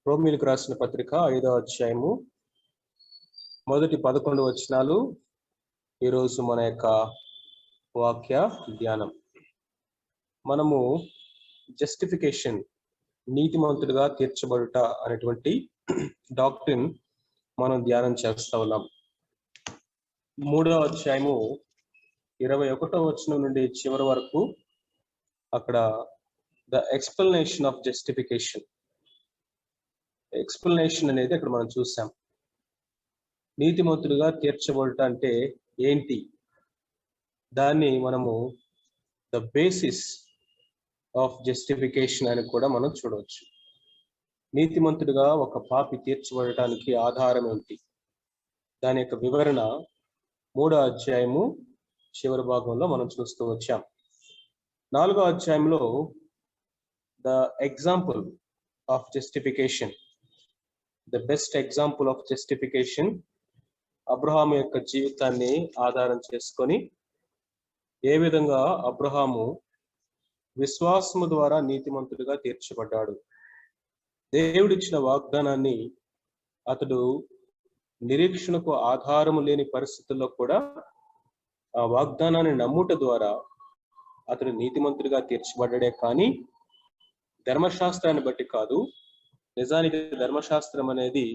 రోమీయులకు రాసిన పత్రిక 5వ అధ్యాయము మొదటి 11 వచనాలు ఈరోజు మన యొక్క వాక్య ధ్యానం. మనము జస్టిఫికేషన్, నీతిమంతుడిగా తీర్చబడుట అనేటువంటి డాక్ట్రిన్ మనం ధ్యానం చేస్తా ఉన్నాం. 3వ అధ్యాయము 21వ వచనం నుండి చివరి వరకు అక్కడ ద ఎక్స్ప్లనేషన్ ఆఫ్ జస్టిఫికేషన్ అనేది అక్కడ మనం చూసాం. నీతిమంతుడిగా తీర్చబడుట అంటే ఏంటి, దాన్ని మనము ద బేసిస్ ఆఫ్ జస్టిఫికేషన్ అని కూడా మనం చూడవచ్చు. నీతిమంతుడిగా ఒక పాపి తీర్చబడటానికి ఆధారం ఏంటి, దాని యొక్క వివరణ 3వ అధ్యాయము చివరి భాగంలో మనం చూస్తూ వచ్చాం. 4వ అధ్యాయంలో the example of justification, the best example of justification, Abraham యొక్క జీవితాన్ని ఆధారం చేసుకొని ఏ విధంగా అబ్రహాము విశ్వాసము ద్వారా నీతిమంతుడిగా తీర్చబడ్డాడు. దేవుడిచ్చిన వాగ్దానాన్ని అతడు నిరీక్షణకు ఆధారము లేని పరిస్థితుల్లో కూడా ఆ వాగ్దానాన్ని నమ్ముట ద్వారా అతడు నీతిమంతుడిగా తీర్చబడ్డాడే కానీ ధర్మశాస్త్రాన్ని బట్టి కాదు. నిజానికి ధర్మశాస్త్రం అనేది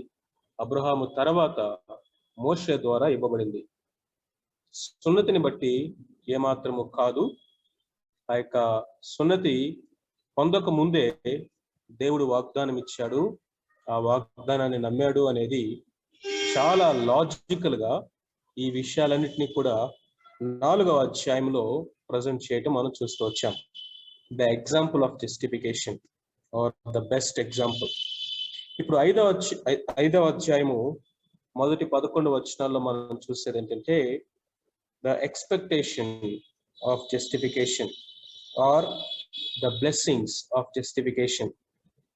అబ్రహాము తర్వాత మోషే ద్వారా ఇవ్వబడింది. సున్నతిని బట్టి ఏమాత్రము కాదు. ఆ యొక్క సున్నతి పొందక ముందే దేవుడు వాగ్దానం ఇచ్చాడు, ఆ వాగ్దానాన్ని నమ్మాడు అనేది చాలా లాజికల్ గా ఈ విషయాలన్నింటినీ కూడా 4వ అధ్యాయంలో ప్రజెంట్ చేయటం మనం చూస్తూ వచ్చాం. The example of justification or the best example. ఇప్పుడు 5వ అధ్యాయము మొదటి 11 వచనాల్లో మనం చూసేది ఏంటంటే the expectation of justification or the blessings of justification.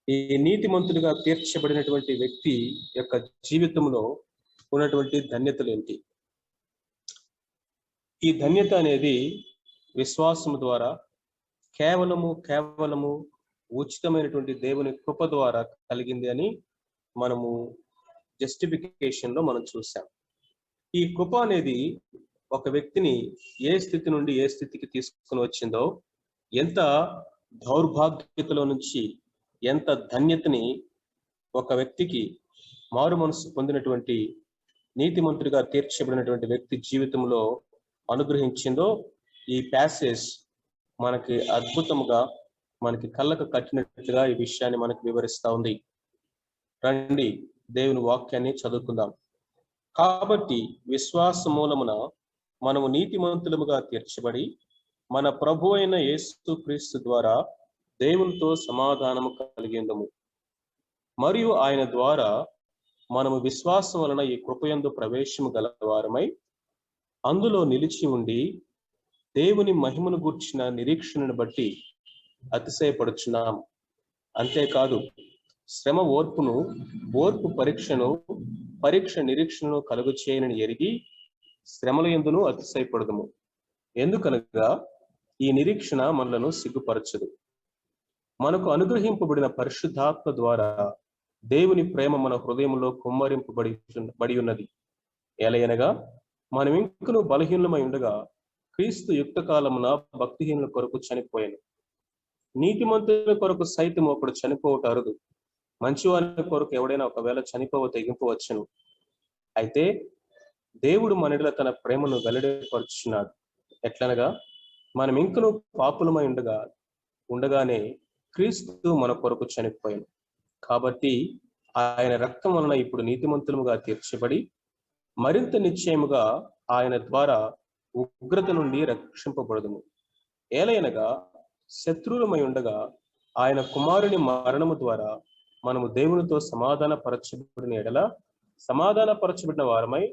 ఈ నీతిమంతుడిగా తీర్చబడినటువంటి వ్యక్తి యొక్క జీవితంలో ఉన్నటువంటి ధన్యతలు ఏంటి? ఈ ధన్యత అనేది విశ్వాసము ద్వారా కేవలము ఉచితమైనటువంటి దేవుని కృప ద్వారా కలిగింది అని మనము జస్టిఫికేషన్ లో మనం చూసాం. ఈ కృప అనేది ఒక వ్యక్తిని ఏ స్థితి నుండి ఏ స్థితికి తీసుకుని వచ్చిందో, ఎంత దౌర్భాగ్యతలో నుంచి ఎంత ధన్యతని ఒక వ్యక్తికి మారు మనసు పొందినటువంటి నీతిమంతుడిగా తీర్చబడినటువంటి వ్యక్తి జీవితంలో అనుగ్రహించిందో ఈ ప్యాసేజ్ మనకి అద్భుతముగా, మనకి కళ్ళకు కట్టినట్లుగా ఈ విషయాన్ని మనకు వివరిస్తా ఉంది. రండి దేవుని వాక్యాన్ని చదువుకుందాం. కాబట్టి విశ్వాస మూలమున మనము నీతిమంతులముగా తీర్చబడి మన ప్రభు అయిన యేసుక్రీస్తు ద్వారా దేవునితో సమాధానము కలిగిందము. మరియు ఆయన ద్వారా మనము విశ్వాసం వలన ఈ కృపయందు ప్రవేశము గలవారమై అందులో నిలిచి ఉండి దేవుని మహిమను గూర్చిన నిరీక్షణను బట్టి అతిశయపడుచున్నాం. అంతేకాదు శ్రమ ఓర్పును, ఓర్పు పరీక్షను, పరీక్ష నిరీక్షణను కలుగు చేయనని ఎరిగి శ్రమల యందును అతిశయపడదుము. ఎందుకనగా ఈ నిరీక్షణ మనలను సిగ్గుపరచదు. మనకు అనుగ్రహింపబడిన పరిశుద్ధాత్మ ద్వారా దేవుని ప్రేమ మన హృదయంలో కుమ్మరింపబడి ఉన్నది. ఎలయనగా మనం ఇంకను బలహీనమై ఉండగా క్రీస్తు యుక్త కాలమున భక్తిహీనుల కొరకు చనిపోయాను. నీతిమంతుల కొరకు సైతం ఒకడు చనిపోవట అరుదు. మంచివారి కొరకు ఎవడైనా ఒకవేళ చనిపోవ తెగింపవచ్చును. అయితే దేవుడు మనలో తన ప్రేమను వెల్లడిపరుచున్నాడు. ఎట్లనగా మనం ఇంకను పాపులమై ఉండగానే క్రీస్తు మన కొరకు చనిపోయాను. కాబట్టి ఆయన రక్తం వలన ఇప్పుడు నీతిమంతులుగా తీర్చబడి మరింత నిశ్చయముగా ఆయన ద్వారా ఉగ్రత నుండి రక్షింపబడదుము. ఏలయనగా శత్రువులమై ఉండగా ఆయన కుమారుని మరణము ద్వారా మనము దేవునితో సమాధానపరచబడిన ఎడల సమాధానపరచబడిన వారమై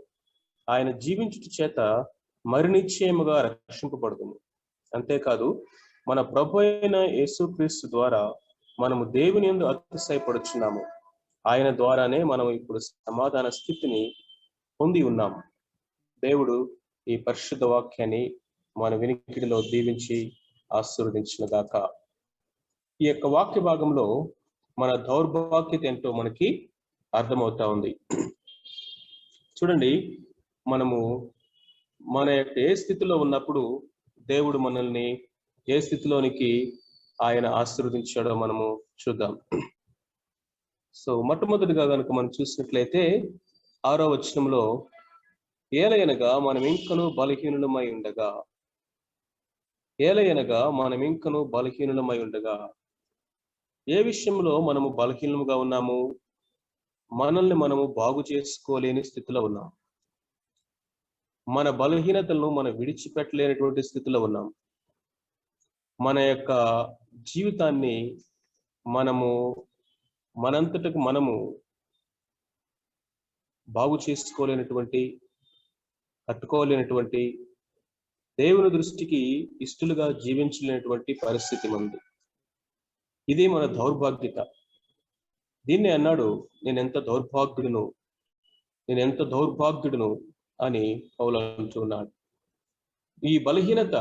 ఆయన జీవించుట చేత మరి నిశ్చయముగా రక్షింపబడదుము. అంతేకాదు మన ప్రభు అయిన యేసుక్రీస్తు ద్వారా మనము దేవుని యందు అతిశయపడుచున్నాము. ఆయన ద్వారానే మనం ఇప్పుడు సమాధాన స్థితిని పొంది ఉన్నాము. దేవుడు ఈ పరిశుద్ధ వాక్యాన్ని మన వినికిడిలో దీవించి ఆశీర్వదించును గాక. ఈ యొక్క వాక్య భాగంలో మన దౌర్భాగ్యత ఏంటో మనకి అర్థమవుతా ఉంది. చూడండి, మనము మన యొక్క ఏ స్థితిలో ఉన్నప్పుడు దేవుడు మనల్ని ఏ స్థితిలోనికి ఆయన ఆశీర్వదించాడో మనము చూద్దాం. సో మొట్టమొదటిగా కనుక మనం చూసినట్లయితే 6వ వచనంలో, ఏలయనగా మనం ఇంకను బలహీనులమై ఉండగా, ఏలయనగా మనం ఇంకను బలహీనులమై ఉండగా, ఏ విషయంలో మనము బలహీనముగా ఉన్నాము? మనల్ని మనము బాగు చేసుకోలేని స్థితిలో ఉన్నాం. మన బలహీనతలను మనం విడిచిపెట్టలేనటువంటి స్థితిలో ఉన్నాం. మన యొక్క జీవితాన్ని మనము మనంతటకు మనము బాగు చేసుకోలేనటువంటి, కట్టుకోలేనటువంటి, దేవుని దృష్టికి ఇష్టలుగా జీవించలేనటువంటి పరిస్థితి మనది. ఇది మన దౌర్భాగ్యత. దీన్ని అన్నాడు, నేనెంత దౌర్భాగ్యుడును అని పౌలు అంటున్నాడు. ఈ బలహీనత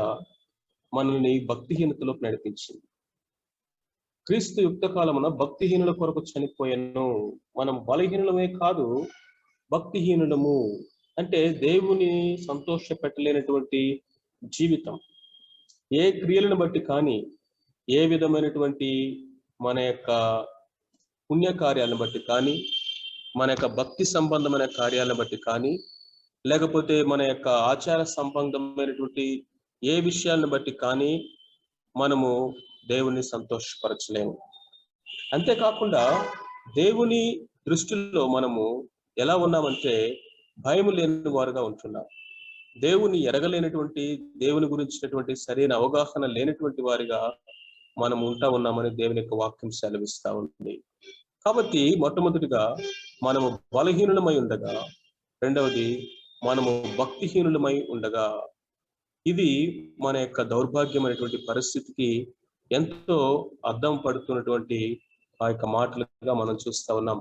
మనల్ని భక్తిహీనతలోకి నడిపించింది. క్రీస్తు యుక్త కాలమున భక్తిహీనుల కొరకు చనిపోయాను. మనం బలహీనులమే కాదు, భక్తిహీనులము. అంటే దేవుని సంతోష పెట్టలేనటువంటి జీవితం. ఏ క్రియలను బట్టి కానీ, ఏ విధమైనటువంటి మన యొక్క పుణ్యకార్యాలను బట్టి కానీ, మన యొక్క భక్తి సంబంధమైన కార్యాలను బట్టి కానీ, లేకపోతే మన యొక్క ఆచార సంబంధమైనటువంటి ఏ విషయాలను బట్టి కానీ మనము దేవుణ్ణి సంతోషపరచలేము. అంతేకాకుండా దేవుని దృష్టిలో మనము ఎలా ఉన్నామంటే భయము లేని వారుగా ఉంటున్నాం. దేవుని ఎరగలేనటువంటి, దేవుని గురించినటువంటి సరైన అవగాహన లేనటువంటి వారిగా మనం ఉన్నామని దేవుని యొక్క వాక్యం సెలవిస్తా ఉంది. కాబట్టి మొట్టమొదటిగా మనము బలహీనులమై ఉండగా, రెండవది మనము భక్తిహీనులమై ఉండగా, ఇది మన యొక్క దౌర్భాగ్యమైనటువంటి పరిస్థితికి ఎంతో అద్దం పడుతున్నటువంటి ఆ యొక్క మాటలుగా మనం చూస్తా ఉన్నాం.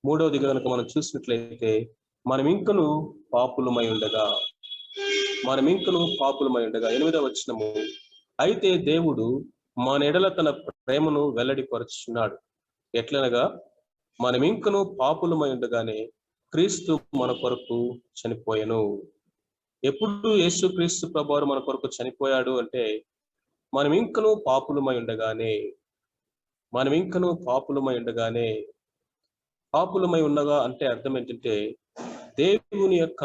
మూడవదిగా కనుక మనం చూసినట్లయితే, మనం ఇంకను పాపులమై ఉండగా, 8వ వచనము, అయితే దేవుడు మన ఎడల తన ప్రేమను వెల్లడిపరుచున్నాడు. ఎట్లనగా, మనం ఇంకను పాపులమై ఉండగానే క్రీస్తు మన కొరకు చనిపోయాను. ఎప్పుడు యేసు క్రీస్తు ప్రభువారు మన కొరకు చనిపోయాడు అంటే, మనం ఇంకను పాపులమై ఉండగానే, పాపులమై ఉండగా అంటే అర్థం ఏంటంటే, దేవుని యొక్క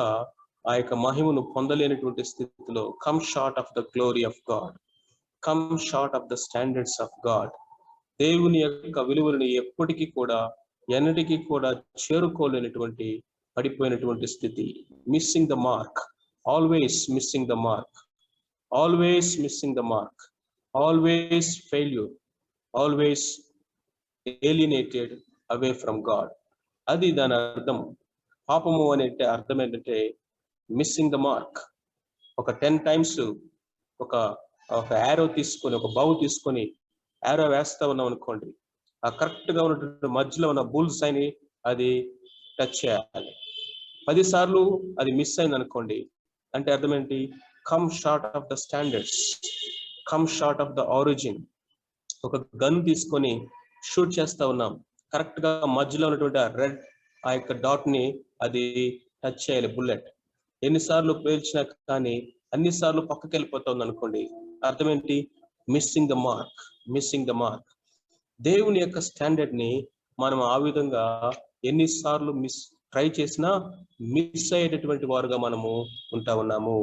ఆ యొక్క మహిమను పొందలేనటువంటి స్థితిలో, come short of the glory of God, come short of the standards of God, దేవుని యొక్క విలువలను ఎప్పటికీ కూడా ఎన్నటికీ కూడా చేరుకోలేనటువంటి పడిపోయినటువంటి స్థితి. Missing the mark, always missing the mark, always failure, always alienated away from God. అది దాని అర్థం. పాపము అనే అర్థం ఏంటంటే మిస్సింగ్ ద మార్క్. ఒక 10 టైమ్స్ ఒక యారో తీసుకొని, ఒక బౌ తీసుకొని యారో వేస్తా ఉన్నాం అనుకోండి, ఆ కరెక్ట్ గా ఉన్నటువంటి మధ్యలో ఉన్న బుల్స్ అని అది టచ్ చేయాలి. 10 సార్లు అది మిస్ అయింది అనుకోండి, అంటే అర్థం ఏంటి? Come short of the standards, come short of the origin. ఒక గన్ తీసుకొని షూట్ చేస్తా ఉన్నాం, కరెక్ట్ గా మధ్యలో ఉన్నటువంటి ఆ రెడ్ ఆ యొక్క డాట్ ని అది టచ్ చేయాలి బుల్లెట్. ఎన్నిసార్లు పేల్చినా కానీ అన్నిసార్లు పక్కకి వెళ్ళిపోతుంది అనుకోండి, అర్థం ఏంటి? Missing the mark. దేవుని యొక్క స్టాండర్డ్ ని మనం ఆ విధంగా ఎన్నిసార్లు ట్రై చేసినా మిస్ అయ్యేటటువంటి వారుగా మనము ఉన్నాము.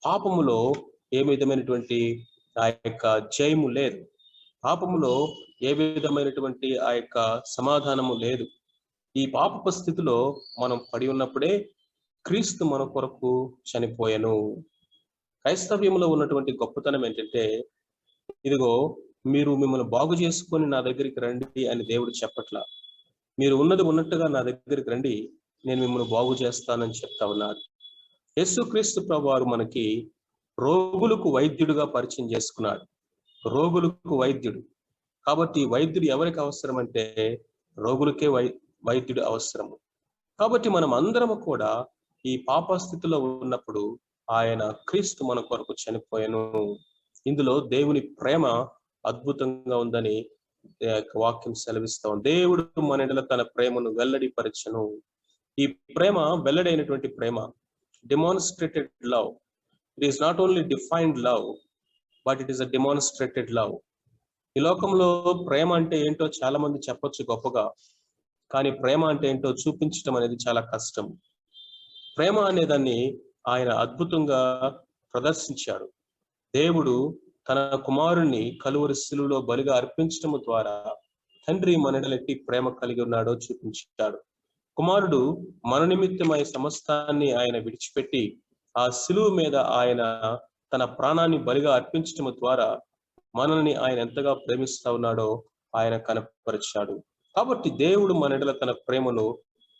పాపములో ఏ విధమైనటువంటి ఆ యొక్క జయము లేదు, పాపములో ఏ విధమైనటువంటి ఆ యొక్క సమాధానము లేదు. ఈ పాప స్థితిలో మనం పడి ఉన్నప్పుడే క్రీస్తు మన కొరకు చనిపోయాను. క్రైస్తవ్యంలో ఉన్నటువంటి గొప్పతనం ఏంటంటే, ఇదిగో మీరు మిమ్మల్ని బాగు చేసుకొని నా దగ్గరికి రండి అని దేవుడు చెప్పట్లా. మీరు ఉన్నది ఉన్నట్టుగా నా దగ్గరికి రండి, నేను మిమ్మల్ని బాగు చేస్తానని చెప్తా ఉన్నాడు. యేసుక్రీస్తు ప్రభువారు మనకి రోగులకు వైద్యుడిగా పరిచయం చేసుకున్నాడు. రోగులకు వైద్యుడు. కాబట్టి వైద్యుడు ఎవరికి అవసరం అంటే రోగులకే వైద్యుడు అవసరము. కాబట్టి మనం అందరము కూడా ఈ పాప స్థితిలో ఉన్నప్పుడు ఆయన క్రీస్తు మన కొరకు చనిపోయాను. ఇందులో దేవుని ప్రేమ అద్భుతంగా ఉందని వాక్యం సెలవిస్తాం. దేవుడు మన ఎడల తన ప్రేమను వెల్లడిపరచను. ఈ ప్రేమ వెల్లడైనటువంటి ప్రేమ, demonstrated love. It is not only defined love, but it is a demonstrated love. ఈ లోకంలో ప్రేమ అంటే ఏంటో చాలా మంది చెప్పొచ్చు గొప్పగా, కానీ ప్రేమ అంటే ఏంటో చూపించడం అనేది చాలా కష్టం. ప్రేమ అనేదాన్ని ఆయన అద్భుతంగా ప్రదర్శించాడు. దేవుడు తన కుమారుణ్ణి కలువరి శిలువలో బలిగా అర్పించడం ద్వారా తండ్రి మనడలెట్టి ప్రేమ కలిగి ఉన్నాడో చూపించాడు. కుమారుడు మన నిమిత్తమై సమస్తాన్ని ఆయన విడిచిపెట్టి ఆ శిలువ మీద ఆయన తన ప్రాణాన్ని బలిగా అర్పించడం ద్వారా మనల్ని ఆయన ఎంతగా ప్రేమిస్తా ఉన్నాడో ఆయన కనపరిచాడు. కాబట్టి దేవుడు మనడల తన ప్రేమను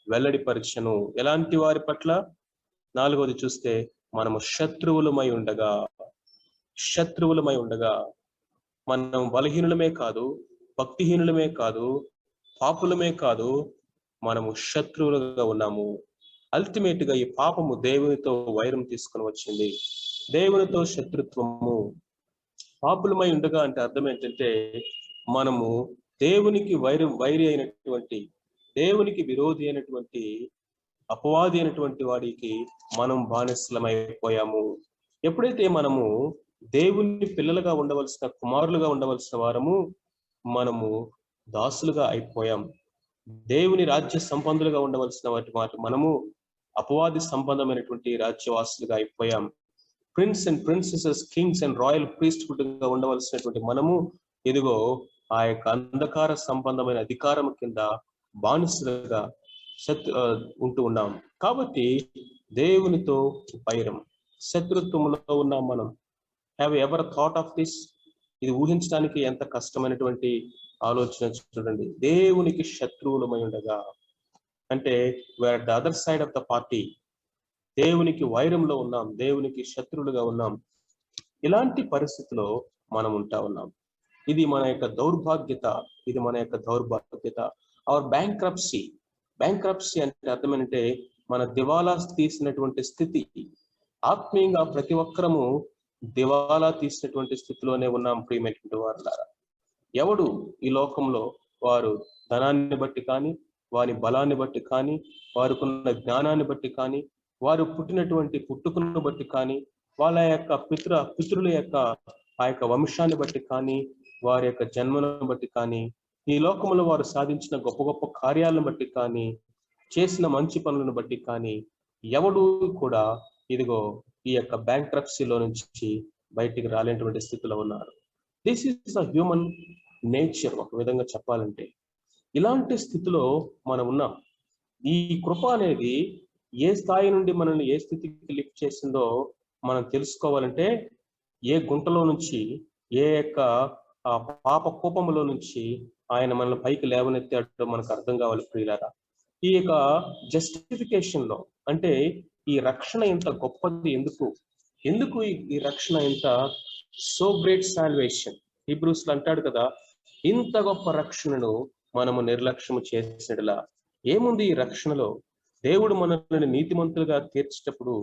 వెల్లడిపరచను. ఎలాంటి వారి పట్ల? 4వది చూస్తే, మనము శత్రువులమై ఉండగా, మనం బలహీనులమే కాదు, భక్తిహీనులమే కాదు, పాపులమే కాదు, మనము శత్రువులుగా ఉన్నాము. అల్టిమేట్ గా ఈ పాపము దేవునితో వైరం తీసుకొని వచ్చింది. దేవునితో శత్రుత్వము. పాపులమై ఉండగా అంటే అర్థం ఏంటంటే, మనము దేవునికి వైరి అయినటువంటి, దేవునికి విరోధి అయినటువంటి, అపవాది అయినటువంటి వాడికి మనం బానిసలమైపోయాము. ఎప్పుడైతే మనము దేవుని పిల్లలుగా ఉండవలసిన, కుమారులుగా ఉండవలసిన వారము, మనము దాసులుగా అయిపోయాం. దేవుని రాజ్య సంబంధులుగా ఉండవలసిన వాటి మనము అపవాది సంబంధమైనటువంటి రాజ్యవాసులుగా అయిపోయాం. Prince and princesses, kings and royal priesthood గా ఉండవలసినటువంటి మనము ఇదిగో ఆ యొక్క అంధకార సంబంధమైన అధికారం కింద బానిసలుగా ఉంటూ ఉన్నాం. కాబట్టి దేవునితో వైరం, శత్రుత్వంలో ఉన్నాం మనం. Have ever thought of this? ఇది ఊహించడానికి ఎంత కష్టమైనటువంటి ఆలోచన చూడండి. దేవునికి శత్రువులమై ఉండగా అంటే wear the other side of the party. దేవునికి వైరంలో ఉన్నాం, దేవునికి శత్రువులుగా ఉన్నాం. ఇలాంటి పరిస్థితిలో మనం ఉంటా ఉన్నాం. ఇది మన యొక్క దౌర్భాగ్యత, ఇది మన యొక్క దౌర్భాగ్యత. Hour bankruptcy. బ్యాంక్రప్సీ అంటే అర్థం ఏంటంటే మన దివాలా తీసినటువంటి స్థితి. ఆత్మీయంగా ప్రతి ఒక్కరము దివాలా తీసినటువంటి స్థితిలోనే ఉన్నాం ప్రియమైనటువంటి వారులారా. ఎవడు ఈ లోకంలో వారు ధనాన్ని బట్టి కానీ, వారి బలాన్ని బట్టి కానీ, వారికున్న జ్ఞానాన్ని బట్టి కానీ, వారు పుట్టినటువంటి పుట్టుకను బట్టి కానీ, వాళ్ళ యొక్క పితృల యొక్క ఆ యొక్క వంశాన్ని బట్టి కానీ, వారి యొక్క జన్మను బట్టి కానీ, ఈ లోకంలో వారు సాధించిన గొప్ప గొప్ప కార్యాలను బట్టి కానీ, చేసిన మంచి పనులను బట్టి కానీ, ఎవడు కూడా ఇదిగో ఈ యొక్క బ్యాంక్రప్సీలో నుంచి బయటికి రాలేనటువంటి స్థితిలో ఉన్నారు. This is a human nature. ఒక విధంగా చెప్పాలంటే ఇలాంటి స్థితిలో మనం ఉన్నాం. ఈ కృప అనేది ఏ స్థాయి నుండి మనల్ని ఏ స్థితికి లిఫ్ట్ చేసిందో మనం తెలుసుకోవాలంటే, ఏ గుంటలో నుంచి, ఏ యొక్క ఆ పాప కోపములో నుంచి ఆయన మనల్ని పైకి లేవనెత్తాడో మనకు అర్థం కావాలి ప్రియులారా. ఈ యొక్క జస్టిఫికేషన్ లో అంటే ఈ రక్షణ ఎంత గొప్పది, ఎందుకు ఈ రక్షణ ఎంత సో గ్రేట్ సాల్వేషన్. హీబ్రూస్ లో అంటాడు కదా, ఇంత గొప్ప రక్షణను మనము నిర్లక్ష్యము చేసినట్లా. ఏముంది ఈ రక్షణలో? దేవుడు మనల్ని నీతిమంతులుగా తీర్చేటప్పుడు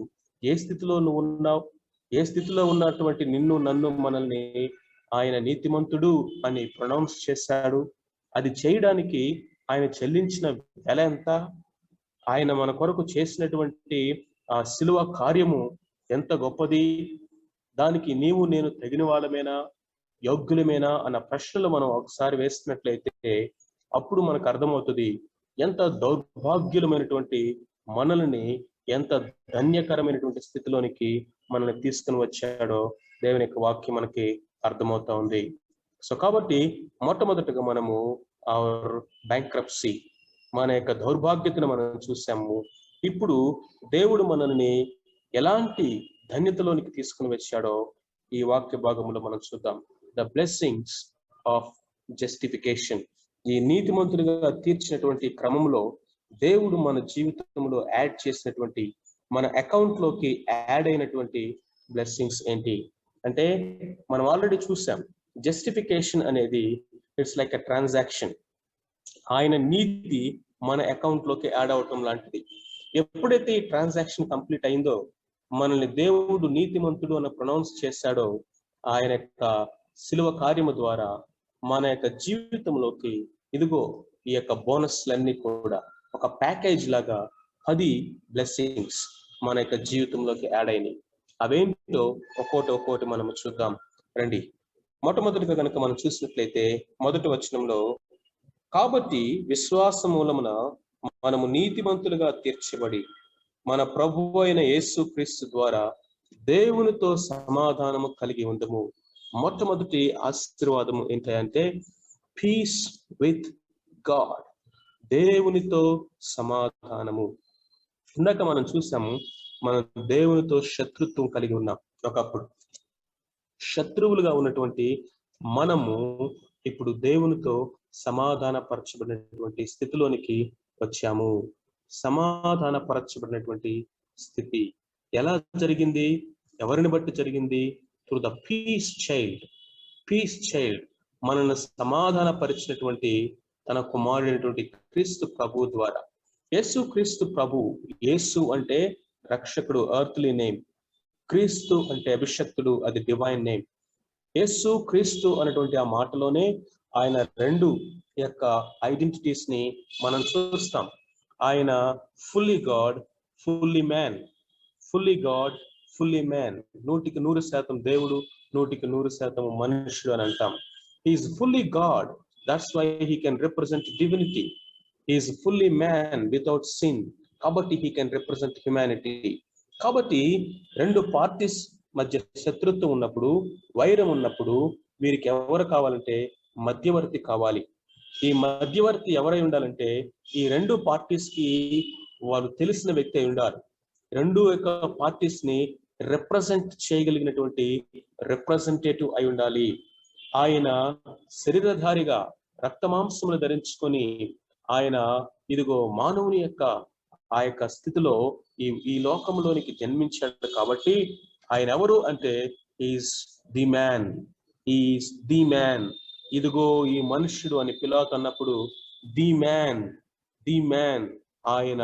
ఏ స్థితిలో నువ్వు ఉన్నావు, ఏ స్థితిలో ఉన్నటువంటి నిన్ను నన్ను మనల్ని ఆయన నీతిమంతుడు అని ప్రొనౌన్స్ చేశాడు. అది చేయడానికి ఆయన చెల్లించిన వెల ఎంత, ఆయన మన కొరకు చేసినటువంటి ఆ శిలువ కార్యము ఎంత గొప్పది, దానికి నీవు నేను తగిన వాళ్ళమేనా, యోగ్యులమేనా అన్న ప్రశ్నలు మనం ఒకసారి వేస్తున్నట్లయితే అప్పుడు మనకు అర్థమవుతుంది ఎంత దౌర్భాగ్యులమైనటువంటి మనల్ని, ఎంత ధన్యకరమైనటువంటి స్థితిలోనికి మనల్ని తీసుకుని వచ్చాడో దేవుని యొక్క వాక్యం మనకి అర్థమవుతా ఉంది. సో కాబట్టి మొట్టమొదటిగా మనము అవర్ బ్యాంక్రప్సీ, మన యొక్క దౌర్భాగ్యతను మనం చూసాము. ఇప్పుడు దేవుడు మనల్ని ఎలాంటి ధన్యతలోనికి తీసుకుని వచ్చాడో ఈ వాక్య భాగంలో మనం చూద్దాం. The blessings of justification. ఈ నీతిమంతులుగా తీర్చినటువంటి క్రమంలో దేవుడు మన జీవితంలో యాడ్ చేసినటువంటి, మన అకౌంట్ లోకి యాడ్ అయినటువంటి బ్లెస్సింగ్స్ ఏంటి అంటే, మనం ఆల్రెడీ చూసాం జస్టిఫికేషన్ అనేది ఇట్స్ లైక్ ఎ ట్రాన్సాక్షన్. ఆయన నీతి మన అకౌంట్ లోకి యాడ్ అవటం లాంటిది. ఎప్పుడైతే ఈ ట్రాన్సాక్షన్ కంప్లీట్ అయిందో, మనల్ని దేవుడు నీతిమంతుడు అని ప్రొనౌన్స్ చేశాడో, ఆయన యొక్క శిలువ కార్యము ద్వారా మన యొక్క జీవితంలోకి ఇదిగో ఈ యొక్క బోనస్లన్నీ కూడా ఒక ప్యాకేజ్ లాగా 10 బ్లెస్సింగ్స్ మన యొక్క జీవితంలోకి యాడ్ అయినాయి. అవేంటో ఒక్కోటి మనం చూద్దాం రండి. మొట్టమొదటిగా కనుక మనం చూసినట్లయితే మొదటి వచనంలో, కాబట్టి విశ్వాస మూలమున మనము నీతిమంతులుగా తీర్చబడి మన ప్రభువు అయిన యేసు క్రీస్తు ద్వారా దేవునితో సమాధానము కలిగి ఉండము. మొట్టమొదటి ఆశీర్వాదము ఏంటంటే పీస్ విత్ గాడ్, దేవునితో సమాధానము. ఇందాక మనం చూసాము, మనం దేవునితో శత్రుత్వం కలిగి ఉన్నాం. ఒకప్పుడు శత్రువులుగా ఉన్నటువంటి మనము ఇప్పుడు దేవునితో సమాధానపరచబడినటువంటి స్థితిలోనికి వచ్చాము. సమాధానపరచబడినటువంటి స్థితి ఎలా జరిగింది? ఎవరిని బట్టి జరిగింది? త్రూ ద పీస్ చైల్డ్ మనల్ని సమాధానపరిచినటువంటి తన కుమారుడైనటువంటి క్రీస్తు ప్రభు ద్వారా. యేసు క్రీస్తు ప్రభు, యేసు అంటే రక్షకుడు, ఎర్త్లీ నేమ్. క్రీస్తు అంటే అభిషక్తుడు, అది డివైన్ నేమ్. యేసు క్రీస్తు అనేటువంటి ఆ మాటలోనే ఆయన 2 యొక్క ఐడెంటిటీస్ ని మనం చూస్తాం. ఆయన fully God, fully man. Fully God, fully man. 100% దేవుడు, 100% మనుషుడు అని అంటాం. He's fully God, that's why he can represent divinity. He's fully man without sin, కాబట్టి హీ కెన్ రిప్రజెంట్ హ్యుమానిటీ. కాబట్టి 2 పార్టీస్ మధ్య శత్రుత్వం ఉన్నప్పుడు, వైరం ఉన్నప్పుడు, వీరికి ఎవరు కావాలంటే మధ్యవర్తి కావాలి. ఈ మధ్యవర్తి ఎవరై ఉండాలంటే ఈ 2 పార్టీస్ కి వారు తెలిసిన వ్యక్తి అయి ఉండాలి. 2 యొక్క పార్టీస్ ని రిప్రజెంట్ చేయగలిగినటువంటి రిప్రజెంటేటివ్ అయి ఉండాలి. ఆయన శరీరధారిగా రక్తమాంసములు ధరించుకొని ఆయన ఇదిగో మానవుని యొక్క ఆ యొక్క స్థితిలో ఈ లోకంలోనికి జన్మించాడు. కాబట్టి ఆయన ఎవరు అంటే ఈస్ ది మ్యాన్. ఇదిగో ఈ మనుష్యుడు అని పిలాతు అన్నప్పుడు ది మ్యాన్, ఆయన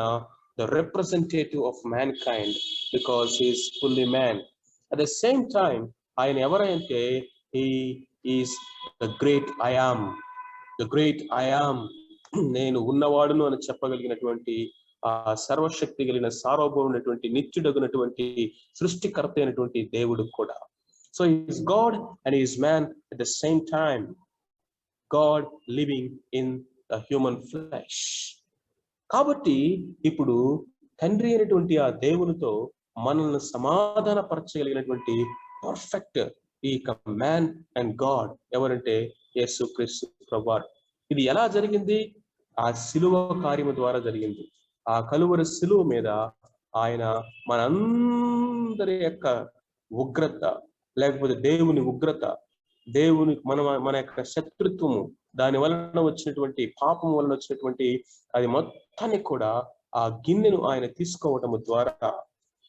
the representative of mankind, because he's fully man. At the same time ఆయన ఎవరంటే he is the great I am, నేను ఉన్నవాడును అని చెప్పగలిగినటువంటి ఆ సర్వశక్తి కలిగిన సార్వభౌమైనటువంటి నిత్యుడగునటువంటి సృష్టికర్త అయినటువంటి దేవుడు కూడా. So is God and is man at the same time. God living in the human flesh. కాబట్టి ఇప్పుడు తండ్రి అయినటువంటి ఆ దేవునితో మనల్ని సమాధానపరచగలిగినటువంటి పర్ఫెక్ట్ ఈ మ్యాన్ అండ్ గాడ్ ఎవరంటే యేసు క్రీస్తు ప్రభువారు. ఇది ఎలా జరిగింది? ఆ శిలువ కార్యము ద్వారా జరిగింది. ఆ కలువరి శిలువ మీద ఆయన మనందరి యొక్క ఉగ్రత, లేకపోతే దేవుని ఉగ్రత, దేవుని మన యొక్క శత్రుత్వము, దాని వలన వచ్చినటువంటి పాపం వలన వచ్చినటువంటి అది మొత్తాన్ని కూడా ఆ గిన్నెను ఆయన తీసుకోవటము ద్వారా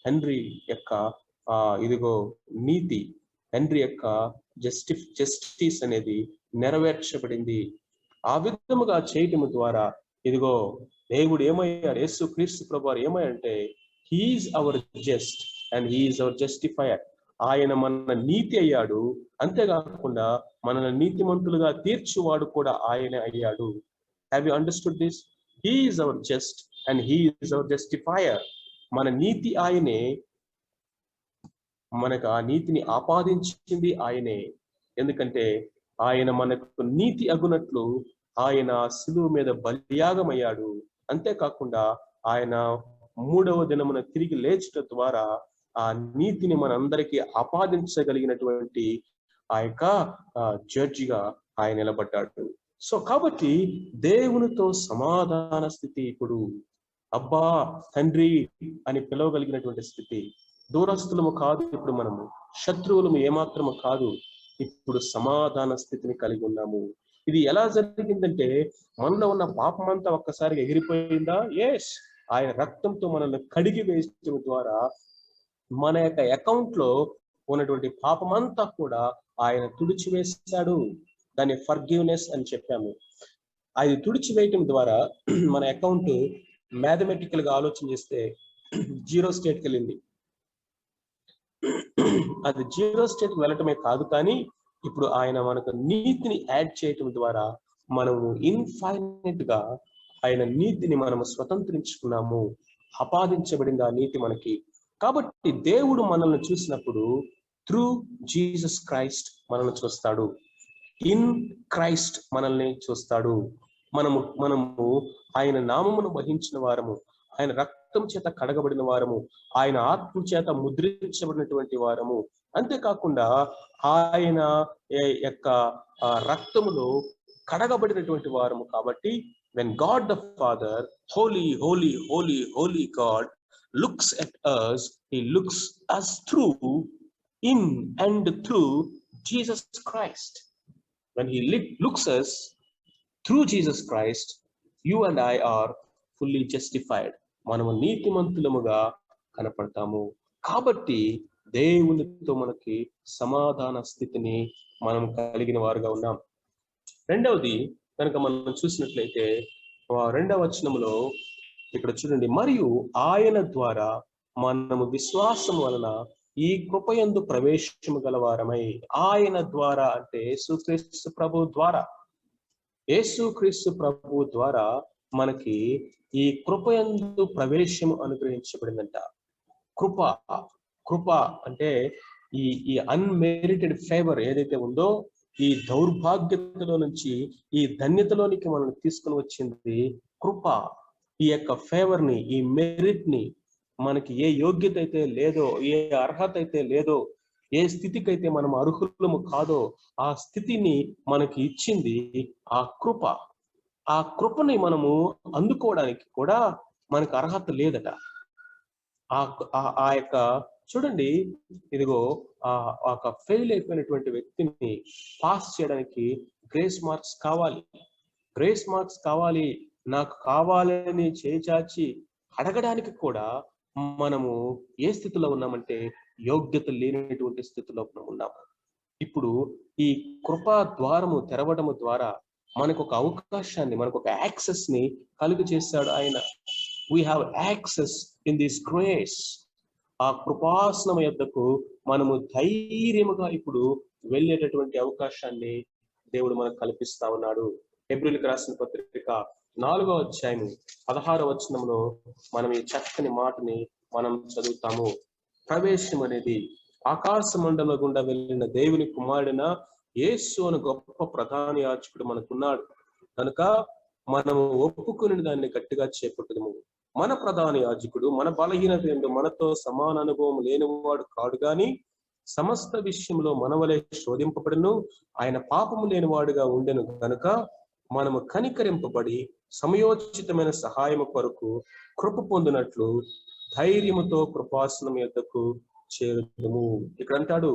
తండ్రి యొక్క ఇదిగో నీతి, తండ్రి యొక్క జస్టిస్ అనేది నెరవేర్చబడింది. ఆ విధముగా చేయటము ద్వారా ఇదిగో దేవుడు ఏమయ్యాడు? యేసు క్రీస్తు ప్రభువారు ఏమయ్యాడంటే he is our just and he's our justifier. ఆయన మన నీతి అయ్యాడు, అంతేకాకుండా మనల్ని నీతిమంతులుగా తీర్చువాడు కూడా ఆయనే అయ్యాడు. Have you understood this? He is our just and he's our justifier. మన నీతి ఆయనే, మనకు ఆ నీతిని ఆపాదించింది ఆయనే. ఎందుకంటే ఆయన మనకు నీతి అగునట్లు ఆయన శిలువ మీద బలియాగమయ్యాడు. అంతేకాకుండా ఆయన 3వ దినమున తిరిగి లేచుట ద్వారా ఆ నీతిని మనందరికీ ఆపాదించగలిగినటువంటి ఆ యొక్క జడ్జిగా ఆయన నిలబడ్డాడు. సో కాబట్టి దేవునితో సమాధాన స్థితి ఇప్పుడు అబ్బా తండ్రి అని పిలవగలిగినటువంటి స్థితి. దూరస్తులము కాదు, ఇప్పుడు మనము శత్రువులము ఏమాత్రము కాదు, ఇప్పుడు సమాధాన స్థితిని కలిగి ఉన్నాము. ఇది ఎలా జరిగిందంటే మనలో ఉన్న పాపమంతా ఒక్కసారిగా ఎగిరిపోయిందా? ఎస్, ఆయన రక్తంతో మనల్ని కడిగి వేయడం ద్వారా మన యొక్క అకౌంట్ లో ఉన్నటువంటి పాపమంతా కూడా ఆయన తుడిచివేశాడు. దాన్ని ఫర్గివ్నెస్ అని చెప్పాము. అది తుడిచివేయటం ద్వారా మన అకౌంట్ మ్యాథమెటికల్ గా ఆలోచన చేస్తే 0 స్టేట్కి వెళ్ళింది. అది 0 స్టేట్కి వెళ్ళటమే కాదు, కానీ ఇప్పుడు ఆయన మనకు నీతిని యాడ్ చేయటం ద్వారా మనము ఇన్ఫైనైట్ గా ఆయన నీతిని మనము స్వతంత్రించుకున్నాము. ఆపాదించబడింది ఆ నీతి మనకి. కాబట్టి దేవుడు మనల్ని చూసినప్పుడు త్రూ జీసస్ క్రైస్ట్ మనల్ని చూస్తాడు. ఇన్ క్రైస్ట్ మనల్ని చూస్తాడు. మనము ఆయన నామమును వహించిన వారము, ఆయన రక్తం చేత కడగబడిన వారము, ఆయన ఆత్మ చేత ముద్రించబడినటువంటి వారము. అంతేకాకుండా ఆయన యొక్క రక్తములో కడగబడినటువంటి వారము. కాబట్టి when God the Father, holy, holy, holy, holy God, looks at us, he looks us through, in and through Jesus Christ. When he looks us through Jesus Christ, you and I are fully justified. మనము నీతిమంతులముగా కనపడతాము. కాబట్టి దేవునితో మనకి సమాధాన స్థితిని మనం కలిగిన వారుగా ఉన్నాం. రెండవది కనుక మనం చూసినట్లయితే 2వ వచనములో ఇక్కడ చూడండి, మరియు ఆయన ద్వారా మనము విశ్వాసం వలన ఈ కృపయందు ప్రవేశము గలవారమై. ఆయన ద్వారా అంటే యేసుక్రీస్తు ప్రభు ద్వారా, యేసుక్రీస్తు ప్రభు ద్వారా మనకి ఈ కృపయందు ప్రవేశము అనుగ్రహించబడిందంట. కృప అంటే ఈ అన్మెరిటెడ్ ఫేవర్ ఏదైతే ఉందో, ఈ దౌర్భాగ్యతలో నుంచి ఈ ధన్యతలోనికి మనల్ని తీసుకుని వచ్చింది కృప. ఈ యొక్క ఫేవర్ ని, ఈ మెరిట్ ని, మనకి ఏ యోగ్యత అయితే లేదో, ఏ అర్హత అయితే లేదో, ఏ స్థితికి అయితే మనం అర్హులము కాదో ఆ స్థితిని మనకి ఇచ్చింది ఆ కృప. ఆ కృపని మనము అందుకోవడానికి కూడా మనకు అర్హత లేదట. ఆ యొక్క చూడండి, ఇదిగో ఆ ఫెయిల్ అయిపోయినటువంటి వ్యక్తిని పాస్ చేయడానికి గ్రేస్ మార్క్స్ కావాలి. గ్రేస్ మార్క్స్ కావాలి. నాకు కావాలని చేచాచి అడగడానికి కూడా మనము ఏ స్థితిలో ఉన్నామంటే యోగ్యత లేనటువంటి స్థితిలో ఉన్నాము. ఇప్పుడు ఈ కృపా ద్వారము తెరవడము ద్వారా మనకు ఒక అవకాశాన్ని, మనకు ఒక యాక్సెస్ ని కలుగు చేశాడు ఆయన. we have access in this grace. ఆ కృపాసనం యొద్దకు మనము ధైర్యముగా ఇప్పుడు వెళ్ళేటటువంటి అవకాశాన్ని దేవుడు మనకు కల్పిస్తా ఉన్నాడు. హెబ్రీయులకు రాసిన పత్రిక 4వ అధ్యాయము 16వ వచనంలో మనం ఈ చక్కని మాటని మనం చదువుతాము. ప్రవేశం అనేది ఆకాశ మండలం గుండా వెళ్ళిన దేవుని కుమారుడైన యేసు అనే గొప్ప ప్రధాన యాజకుడు మనకున్నాడు కనుక మనము ఒప్పుకుని దాన్ని గట్టిగా చేపట్టుదము. మన ప్రధాన యాజకుడు మన బలహీనత ఎందు మనతో సమాన అనుభవం లేనివాడు కాడు గాని సమస్త విషయంలో మనవలే శోధింపబడును. ఆయన పాపము లేనివాడుగా ఉండెను కనుక మనము కనికరింపబడి సమయోచితమైన సహాయము కొరకు కృప పొందినట్లు ధైర్యముతో కృపాసనం యొద్దకు చేరుదము. ఇక్కడ అంటాడు,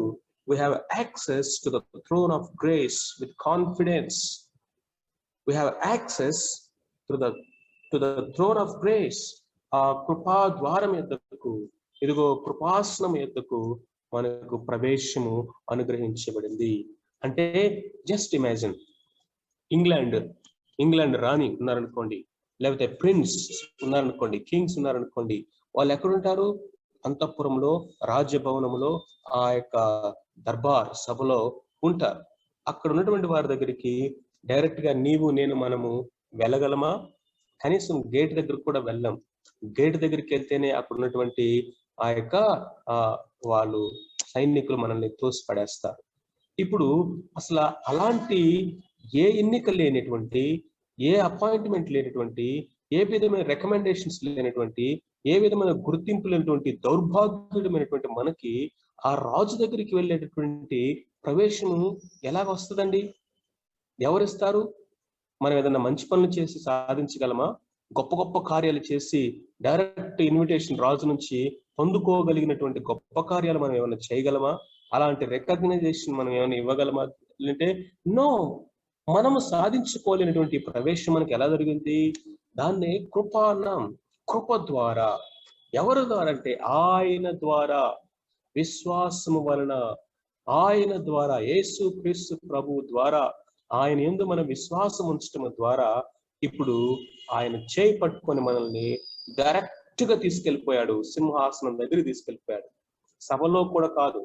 we have access to the throne of grace with confidence. We have access to the throne of grace. ఆ కృపా ద్వారం యొద్దకు, ఇదిగో కృపాసనం యొద్దకు మనకు ప్రవేశము అనుగ్రహించబడింది. అంటే జస్ట్ ఇమాజిన్, ఇంగ్లాండ్ రాణి ఉన్నారనుకోండి, లేకపోతే ప్రిన్స్ ఉన్నారనుకోండి, కింగ్స్ ఉన్నారనుకోండి, వాళ్ళు ఎక్కడుంటారు? అంతఃపురంలో, రాజ్యభవనంలో, ఆ యొక్క దర్బార్ సభలో ఉంటారు. అక్కడ ఉన్నటువంటి వారి దగ్గరికి డైరెక్ట్ గా నీవు నేను మనము వెళ్ళగలమా? కనీసం గేట్ దగ్గర కూడా వెళ్ళం. గేట్ దగ్గరికి వెళ్తేనే అక్కడ ఉన్నటువంటి ఆ యొక్క వాళ్ళు సైనికులు మనల్ని తోసి పడేస్తారు. ఇప్పుడు అసలు అలాంటి ఏ ఎన్నిక లేనటువంటి, ఏ అపాయింట్మెంట్ లేనటువంటి, ఏ విధమైన రికమెండేషన్స్ లేనటువంటి, ఏ విధమైన గుర్తింపు లేనటువంటి దౌర్భాగ్యుడమైనటువంటి మనకి ఆ రాజు దగ్గరికి వెళ్ళేటటువంటి ప్రవేశము ఎలాగ వస్తుందండి? ఎవరిస్తారు? మనం ఏదైనా మంచి పనులు చేసి సాధించగలమా? గొప్ప గొప్ప కార్యాలు చేసి డైరెక్ట్ ఇన్విటేషన్ రాజు నుంచి పొందుకోగలిగినటువంటి గొప్ప కార్యాలు మనం ఏమైనా చేయగలమా? అలాంటి రికగ్నైజేషన్ మనం ఏమైనా ఇవ్వగలమా అంటే నో. మనము సాధించుకోలేనటువంటి ప్రవేశం మనకి ఎలా జరిగింది? దాన్నే కృప అన్నాం. కృప ద్వారా. ఎవరి ద్వారా అంటే ఆయన ద్వారా, విశ్వాసము వలన, ఆయన ద్వారా, యేసు క్రీస్తు ప్రభు ద్వారా, ఆయన యందు మన విశ్వాసం ఉంచటం ద్వారా ఇప్పుడు ఆయన చేయి పట్టుకొని మనల్ని డైరెక్ట్ గా తీసుకెళ్లిపోయాడు, సింహాసనం దగ్గర తీసుకెళ్లిపోయాడు. సభలో కూడా కాదు,